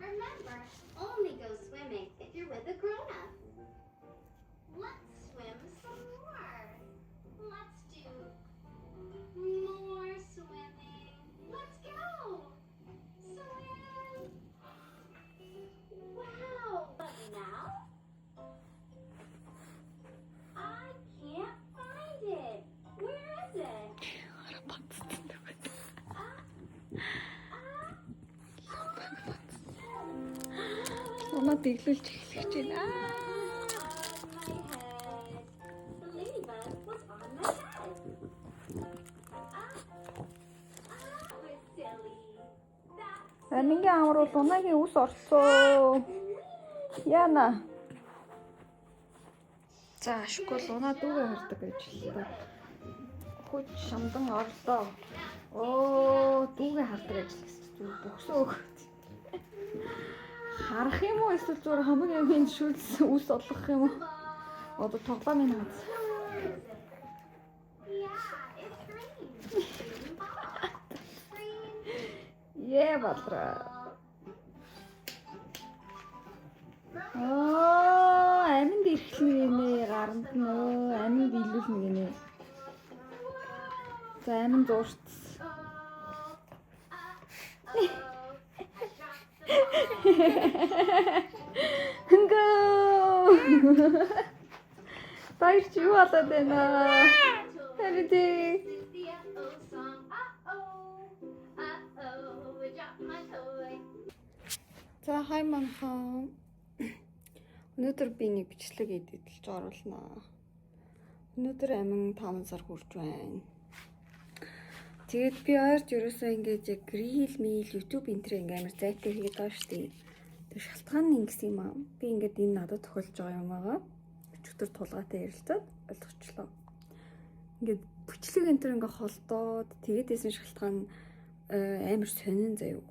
Remember, only go swimming if you're with a grown-up. Let's swim some more. Let's do more swimming. Let's go. Swim. Wow. But now, I can't find it. Where is it? Оноо дэглүүлж эхлэх гэж байна. The ladybug was on my head. We're silly. That's Амингийн амар бол унагийн ус орцоо. Яна. За ашгүй л унаа дүүгээ хардаг гэж хэлээ. Хүч шамдан орлоо. Оо дүүгээ хардаг гэж хэлсэн. Бөхсөө. Харах юм уу эсвэл зүгээр хамгийн амин шүлс ус олгох юм уу? Одоо тоглоомын хаз. Яа батра. Аминд ирэхлэн гинэ гаранд нөө аминд илүүлнэ гинэ. За амин зуурч. Хэнгэ. Баяр чи юу болоод байна? Харин За хай манхан. Өнөөдөр би нэг бичлэг эдэлж оруулнаа. Өнөөдөр амин 5 сар хүрч байна. Тэгээд би ойрч ерөөсөө ингэж яг рил мил YouTube энтрэ ингээм амар зайтай хийгээд байгаа шүү дээ. Тэр шалтгаан нь ингэсэн юм аа. Би ингээд энэ надад тохиолж байгаа юм аа. Өчигдөр тулгаатай ярилцаад ойлгочлоо. Ингээд бичлэг энтрэ ингээ холдоод тэгээд байсан шалтгаан амар сонин заяа.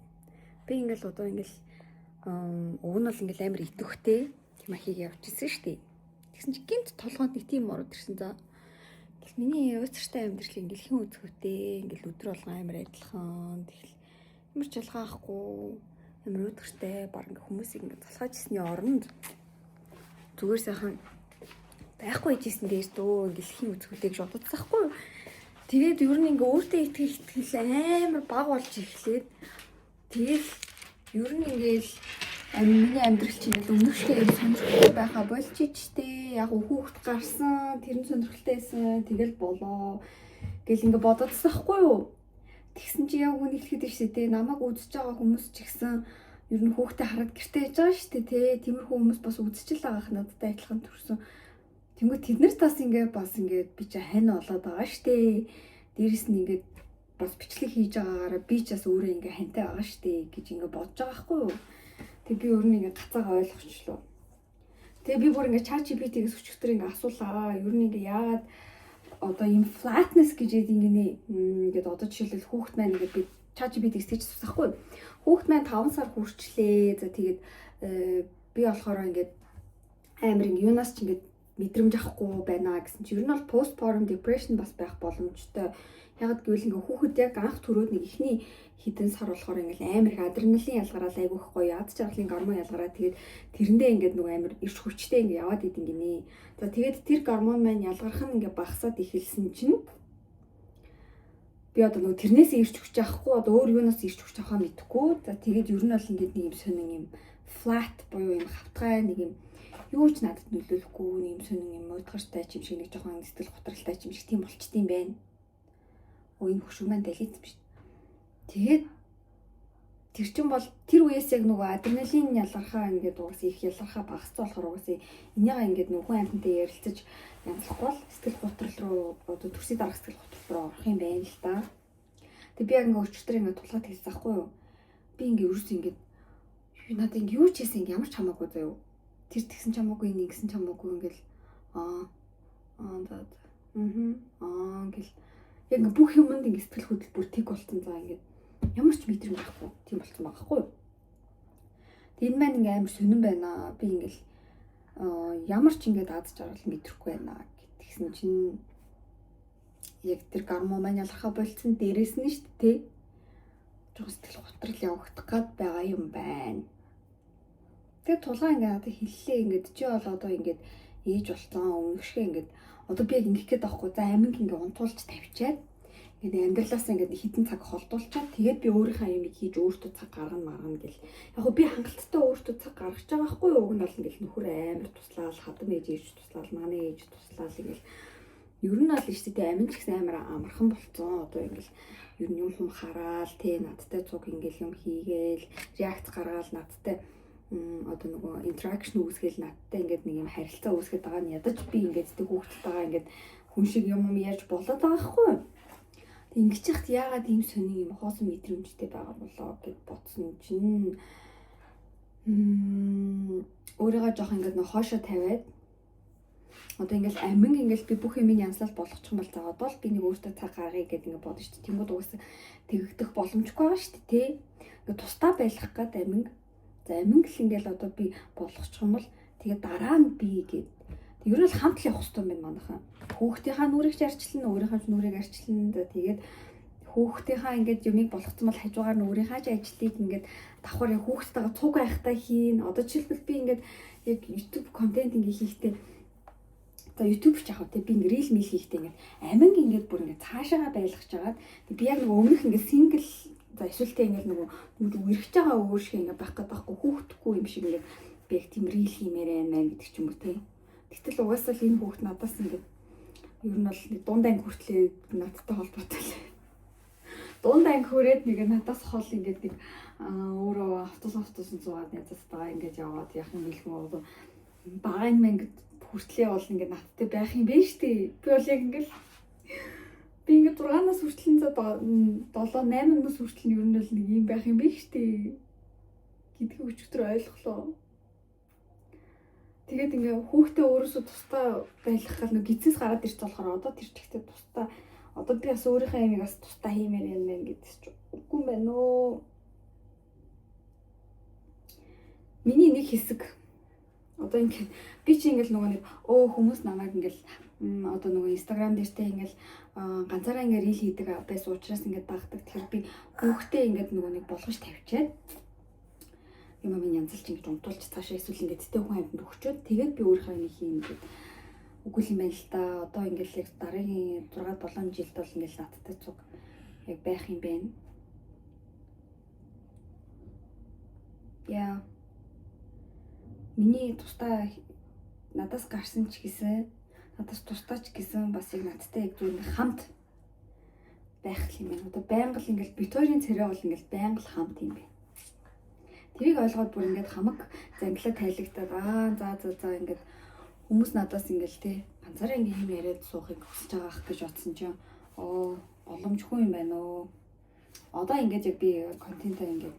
Би ингээл одоо ингээл уг нь бол ингээл амар итвэхтэй тийм ахийг явчихсан шүү дээ. Тэгсэн чи гинт толгоонд нэг тийм ороод ирсэн за. Ингээл миний өөцөртэй амьдрал ингээл хэн үзэхүтэй ингээл өдөр болгон амар адилхан тэгэл ямар ч ялгаахгүй амар өдөртэй баг ингээ хүмүүсийг ингээ залхаажсны оронд зүгээр сайхан байхгүй хийжсэн дээс дөө ингээл хэн үзэхүтэй гэж бодоцсахгүй. Тэгээд ер нь ингээ өөртөө итгэл амар баг болж эхлээд тэгэл ер нь ингээл миний амьдрал чинь өмнөштэй юм сонирхолтой байхаа болчихжтэй. Яг хүүхэд гарсан, тэр нь сонирхолтойсэн. Тэгэл болоо. Гэл ингээ бодоодсан хгүй юу? Тэгсэн чи яг үнийг хэлэхэд ишээ те намайг үзэж байгаа хүмүүс ч гэсэн ер нь хүүхдээ хараад гэртээ яж байгаа шүү дээ те. Тиймэрхүү хүмүүс бас үзчихэл байгаах надтай адилхан төрсөн. Тэнгүү тэд нар тас ингээ бас ингээ би ч хань болоод байгаа шүү дээ. Дээрэс нь ингээ бас бичлэг хийж байгаагаараа би ч бас өөрөө ингээ хантай байгаа шүү дээ гэж ингээ бодож байгаа хгүй юу? Тэг би өөр нэг ингээ гацаагаа ойлгочлоо. Тэгээ би бүр ингээ ChatGPT-гээс өчигдөр ингээ асуулаа. Ер нь ингээ яагаад одоо ийм flatness гэж ингээд одоо жишээлбэл хүүхэд маань ингээд би ChatGPT-гээс тийч асуухгүй. Хүүхэд маань 5 сар хүрчлээ. За тэгээд би болохоор ингээд амар ингээ юунаас ч ингээд мэдрэмж авахгүй байна гэсэн чи ер нь бол postpartum depression бас байх боломжтой. Ягд гэвэл ингээ хүүхэд яг анх төрөөд нэг ихний хідэн сар болохоор ингээл амар их адреналин ялгараад айгүй их гоё яд жаргалын гормон ялгараад тэгээд тэрэндээ ингээд нэг амар ирч хүчтэй ингээ яваад идэв гинэ. За тэгээд тэр гормон маань ялгарх нь ингээ багасаад эхэлсэн чинь би одоо нэг тэрнээс ирч хүч авахгүй одоо өөр юунаас ирч хүч авахаа мэдэхгүй. За тэгээд ер нь бол ингээд нэг юм сонин юм flat буюу юм хавтгай нэг юм юу ч надад нөлөөлөхгүй нэг юм сонин юм уйтгартай юм шиг нэг жоохон сэтгэл готролтой юм шиг тийм болчтой юм байна. Энэ хөшиг маань далийц биш. Тэгээд тэр чинь бол тэр үеэс яг нөгөө адреналин ялгархаа ингээд угсаа их ялгархаа багасцсан болохоор угсаа энийгээ ингээд нөгөө амьтантай ярилцаж янзлахгүй бол сэтгэл готрол руу одоо төрсөй дарах сэтгэл готрол руу орох юм байна л да. Тэг би яг ингээд өчтөр ингээд тулгаад хэлсэн байхгүй юу? Би ингээд ерөөс ингээд надад ингээд юу ч хийсэн ингээд ямар ч хамаагүй заяа. Тэр тэгсэн ч хамаагүй нэг гисэн ч хамаагүй ингээд гэл яг ингээ бүх юмд ингээ сэтгэл хөдлөл бүр тэг болсон за ингээ ямар ч мэдрэмж авахгүй тийм болсон байгаа хгүй юу. Тэг энэ маань ингээ амар сонирн байна. Би ингээл ямар ч ингээ даад жаргал мэдрэхгүй байна гэтгсэн чинь яг тэр гормон маань ялгархаа болцсон дээрээс нь шүү дээ. Жог сэтгэл готрол явагдах гад байгаа юм байна. Тэгээ тулгаан ингээд одоо хэллээ ингээд чи бол одоо ингээд ээж болцсон өмнөшгөө ингээд одоо би яг ингэх гээд байхгүй. За аминг ингээд унтуулж тавьчаад ингээд амьдралаас ингээд хитэн цаг холдуулчаад тэгээд би өөрийнхөө юмыг хийж өөртөө цаг гаргана гэл. Яг би хангалттай өөртөө цаг гаргаж байгаа байхгүй юу? Уг нь бол ингээд нөхөр амар туслаал, хадам ээж ирж туслаал, манай ээж туслаал ингээд ер нь бол шүү дээ амин ч гэсэн амар амархан болцсон. Одоо ингээд ер нь юм хараал тий надтай цуг ингээд юм хийгээл реакц гаргаал надтай одоо нөгөө интеракшн үүсгээл надтай ингээд нэг юм харилцаа үүсгээд байгаа нь ядаж би ингээд тэг хүүхдтэйгээ ингээд хүн шиг юм яаж болоод байгаа хгүй. Тэг ингэж яхад яагаад ийм сони юм хоосон мэдрэмжтэй байгаа болоо гэд бодсон чинь өөрийгөө жоох ингээд нөх хоошо тавиад одоо ингээд амин ингээд би бүх юм янзлал болгочих юм бол за одоо л би нэг өөртөө цаг гаргая гэдэг ингээд бодож шүү дээ. Тэнгүүд угаасаа тэгэгдэх боломжгүй байгаа шүү дээ тий. Ингээд тусдаа байх гад амин. За амин гэл ингээд одоо би болгочих юм бол тэгээ дараа нь би гээд ер нь хамт л явах хэрэгтэй юм байна манайхан. Хүүхдийнхаа нүрийг арчлна, өөрийнхөө нүрийг арчлна. Тэгээд хүүхдийнхаа ингээд юмыг болгоцсон бол хажуугаар нь өөрийнхөө ажлыг ингээд давхар яг хүүхдтэйгээ цуг байхтай хийн. Одоо жишээлбэл би ингээд яг YouTube контент ингээд хийхдээ за YouTube ч яах вэ? Би ингээд рил мэл хийхдээ ингээд амин ингээд бүр ингээд цаашаага байлгаж жагаад би яг нэг өмнөх ингээд сингл за эсвэл ингээд нөгөө үргэж байгаа өөр шиг ингээд байх гэдэг байхгүй хүүхдгүй юм шиг ингээд би яг тийм рил хиймээр байна гэдэг ч юм уу тий. Гэтэл угаасаа л энэ хүүхд надаас ингээд ер нь бол дунд анги хүртлээ надтай холбоотой л. Дунд анги хүрээд нэг надаас хол ингээд нэг өөрөө автосын зугаад найзаас байгаа ингээд яваад яхан бэлгэн багаан мэн хүртлээ бол ингээд надтай байх юм байна шүү дээ. Би бол яг ингээд би ингээд 6-наас хүртэл за 7-8-наас хүртэл ер нь бол нэг юм байх юм байна шүү дээ. Гэдгийг өчигдөр ойлголоо. Тэгээд ингээ хүүхдээ өөрөөсөө тустай байх гал нэг гизээс гараад ирч болохоор одоо тэр чигтээ тустай одоо би бас өөрийнхөө юмыг бас тустай хиймээр юм байна гэдэж чи үгүй юм байна уу. Миний нэг хэсэг одоо ингээ би чи ингээл нөгөө нэг хүмүүс намайг ингээл одоо нөгөө Instagram дээр тэ ингээл ганцаараа ингээ рил хийдэг байсан учраас ингээ дагдаг. Тэгэхээр би хүүхдээ ингээ нөгөө нэг болгож тавьчаад юм янзалж ингэж унтуулж цаашаа эсвэл ингээд тэ хүн амьд өгчөөд тэгээд би өөрийнхөө юм хийн гэдэг үгүй юм байна л да. Одоо ингээд яг дараагийн 6-7 жилд бол ингээд надтай цуг яг байх юм байна. Яа. Миний тустай надаас гарсан ч гэсэн надаас тустай ч гэсэн бас яг надтай яг зүгээр хамт байх юм байна. Одоо байнга л ингээд Викторийн царай бол ингээд байнга л хамт юм байна. Тэрийг ойлгоод бүр ингээд хамаг зангилаа тайлагдаад за ингээд хүмүүс надаас ингээд тий ганцаараа ингээд юм яриад суухыг хүсэж байгаа ах гэж бодсон чинь боломжгүй юм байна уу. Одоо ингээд яг би контентаа ингээд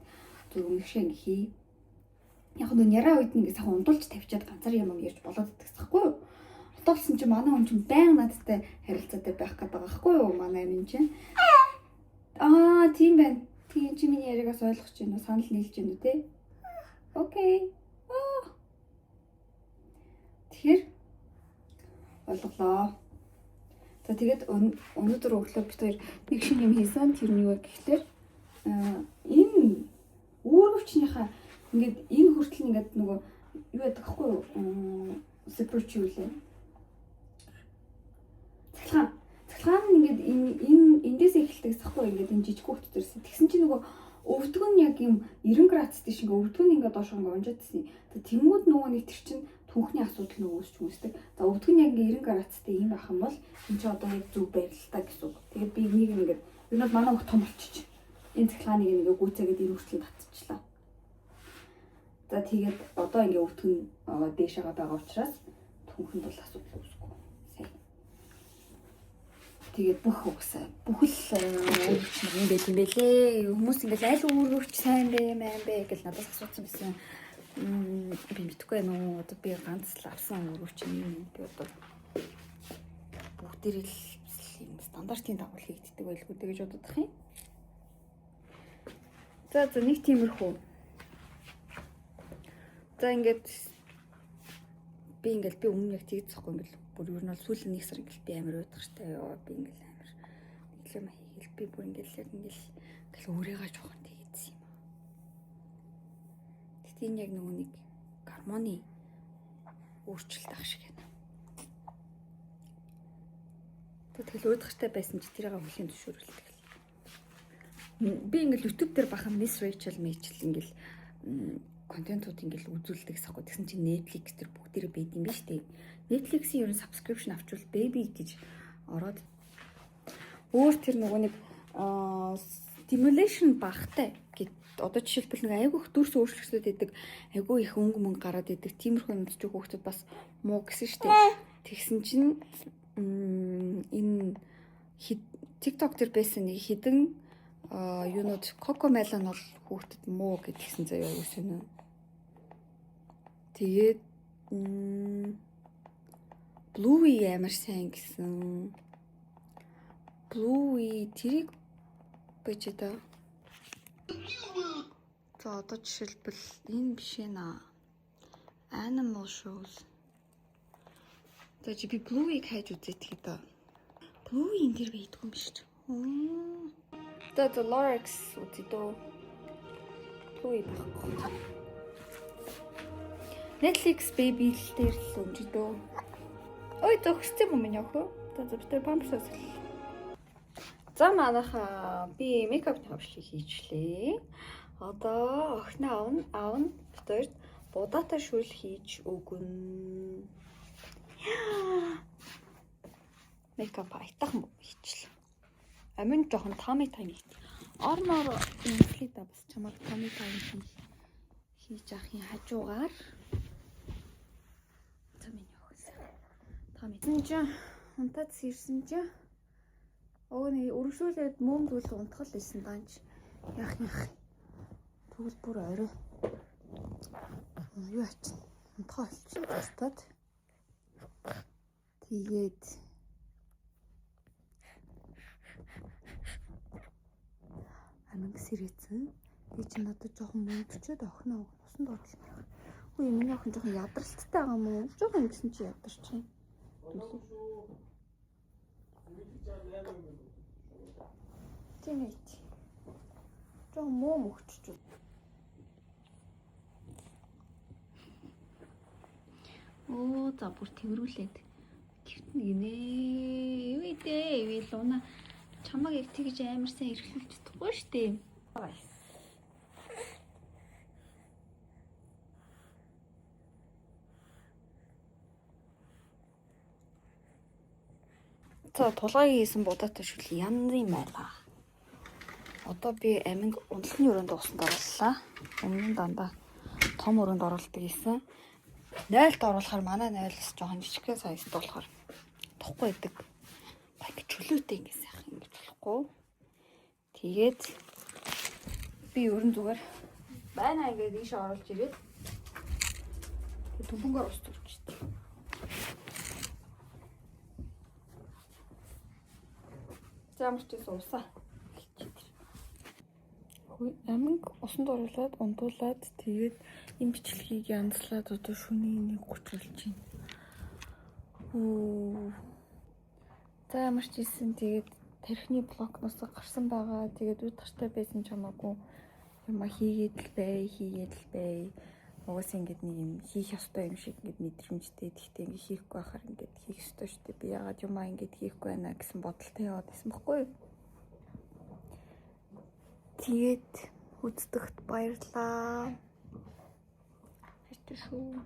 зөв өмнөшөө ингээд хий. Яг нь яраа үед ингээд сахан ундуулж тавьчаад ганцаар юм ярьж болоод идэгсэхгүй юу. Отолсон чинь манай хүн чинь байнга надтай харилцаатай байх гэдэг байгаа байхгүй юу манай минь чинь. Тийм байна. Тийм чи миний яриагаас ойлгож байна уу? Санал нийлж байна уу те? Окей. Тэгэхээр болголоо. За тэгээд өнөөдөр өглөө бид хоёр нэг шинэ юм хийсэн. Тэр нь юу вэ гэхлээр энэ үүргэвчнийхаа ингээд энэ хүртэл ингээд нөгөө юу гэдэг вэ? Сепарч юу лээ? Цахилгаан нь ингээд эндээс эхэлдэг сахгүй ингээд энэ жижиг хүүхд төрсэн. Тэгсэн чинь нөгөө өвдгөн нь яг юм 90 градустай шиг өвдгөн нь ингээд доош ингээд унжаадсэн. Тэнгүүд нөгөө нэг тэр чинь түүхний асуудал нөгөө үүсч үүсдэг. За өвдгөн яг ингээд 90 градустай юм байх юм бол энэ чинь одоо яг зөв байрлалтай гэсэн үг. Тэгээд би энийг ингээд энэ бол манай хөх том болчих. Энэ цахилгааныг ингээд гүйцээгээд энэ хүртэл татчихлаа. За тэгээд одоо ингээд өвдгөн дээш байгаа учраас түүхэнд бол асуудал үүсэхгүй. Тэгээд бүх угсаа бүхэл өөрчлөлт юм байт юм бэлээ. Хүмүүс ингээд аль өөрөвч сайн бэ, мэн бэ гэж надаас асуусан байсан. Би мэдгүй байна уу. Одоо би ганц л авсан өөрөвч юм. Би одоо бүгдээр л юм стандартын дагуу хийгддэг байлгүй гэж бодох юм. За нэг тиймэрхүү. За ингээд би өмнө яг тэгдэхгүй ингээд бүр ер нь бол сүүлийн нэг сар ингээд би амар уйдах штэ ёо би ингээд амар юм хийгээл би бүр ингээл яг ингээл өөрийгөө жоохон тэгсэн юм. Тэгтээ энэ яг нөгөө нэг гормоны өөрчлөлт ах шиг байна. Тэгэл уудахтай байсан чи тэрийг хүлийн зөвшөөрөлт. Би ингээл YouTube дээр бахан Miss Rachel ингээл контентууд ингээл үзүүлдэг сахгүй. Тэгсэн чинь Netflix дээр бүгдээрээ байд юм биш үү? Netflix-ийн ерөн subscription авчвал baby гэж ороод өөр тэр нөгөө нэг stimulation багтай гэд одоо жишээлбэл нэг айгүйх дүрс өөрчлөлтүүд идэг, айгүй их мөнгө гараад идэг. Тиймэрхүү юмд ч хүүхдүүд бас муу гэсэн штеп. Тэгсэн чинь энэ TikTok дээр байсан нэг хідэн юунууд Cocomelon бол хүүхдэд муу гэдгсэн заяа юу гэнэ. Тэгээд Bluey амар сайн гэсэн. Bluey тэрийг бэж та. За одоо жишээлбэл энэ биш ээ. Animal shows. Тэгээд би Bluey-г хайж үзээд тэгээд Bluey энэ дэр байдаг юм биш үү? The Lorax үзээ дөө. Bluey баггүй. Netflix baby л дээр л үзээ дөө. Ой зогссон юм минь яах вэ? Тэр памперс. За манайха би мейкап тавшлыг хийчлээ. Одоо охиноо аавн битэрд будаатай шүүл хийж өгнө. Мейкап айтах хийчлээ. Амин жоохон тами тайм хийх. Ормоор инфлита бас чамаар тами тайм хийж авахын хажуугаар тами явуулсан. Тами чинь унтаад ирсэн чинь өөний өргөжүүлээд мөмдүүл унтгал исэн данч яах юм. Тэгвэл бүр орой. Юу ач унтгаа олчих тастад. Тэгээд амиг сэрээцэн. Би ч надад жоохон мөнгөчөөд охиноо усанд орлоо. Үгүй миний охин жоохон ядралттай байгаа мó. Жоохон ингэсэн чи ядарч чинь. Тийм ээ. Жоохон муу мөгчч. Оо за бүр тэрвэрлээд. Тэгт нэгнэ. Юу идэ? Ивэл уна чамаг яг тэгж амар сайн эрхлүүлж чадахгүй шүү дээ. За тулгаагийн хийсэн будаатай шүл янзын байлаа. Одоо би аминг ундлахны өрөөнд усанд орууллаа. Өмнө нь дандаа том өрөөнд оруулдаг гэсэн. 0-т оруулахаар манай 0-с жоохон жижигхэн сайзд болохоор тухгүй байдаг. Баг чөлөөтэй ингэ сайхан ингэж болохгүй. Тэгээд би ерөн зүгээр байна ингээд ийш оруулж ирээд түбэнгээр ус төрчихтэй. Замч уусаа. Аминг усанд оруулаад унтуулад тэгээд энэ бичлэгийг янзлаад одоо шөнийн 1:30 болж байна. За ямар ч ийсэн тэгээд тархины блокноос гарсан байгаа. Тэгээд үе тартай байсан ч хамаагүй юм хийгээд л бай. Угаас ингэж нэг юм хийх ёстой юм шиг ингэж мэдрэмжтэй. Тэгтээ ингэ хийхгүй байхаар ингэ хийх ёстой шүү дээ. Би яагаад юм ингэ хийхгүй байна гэсэн бодолтой яваад байсан байхгүй юу? Тэгээд үздэгт баярлаа. Хайртай шүү.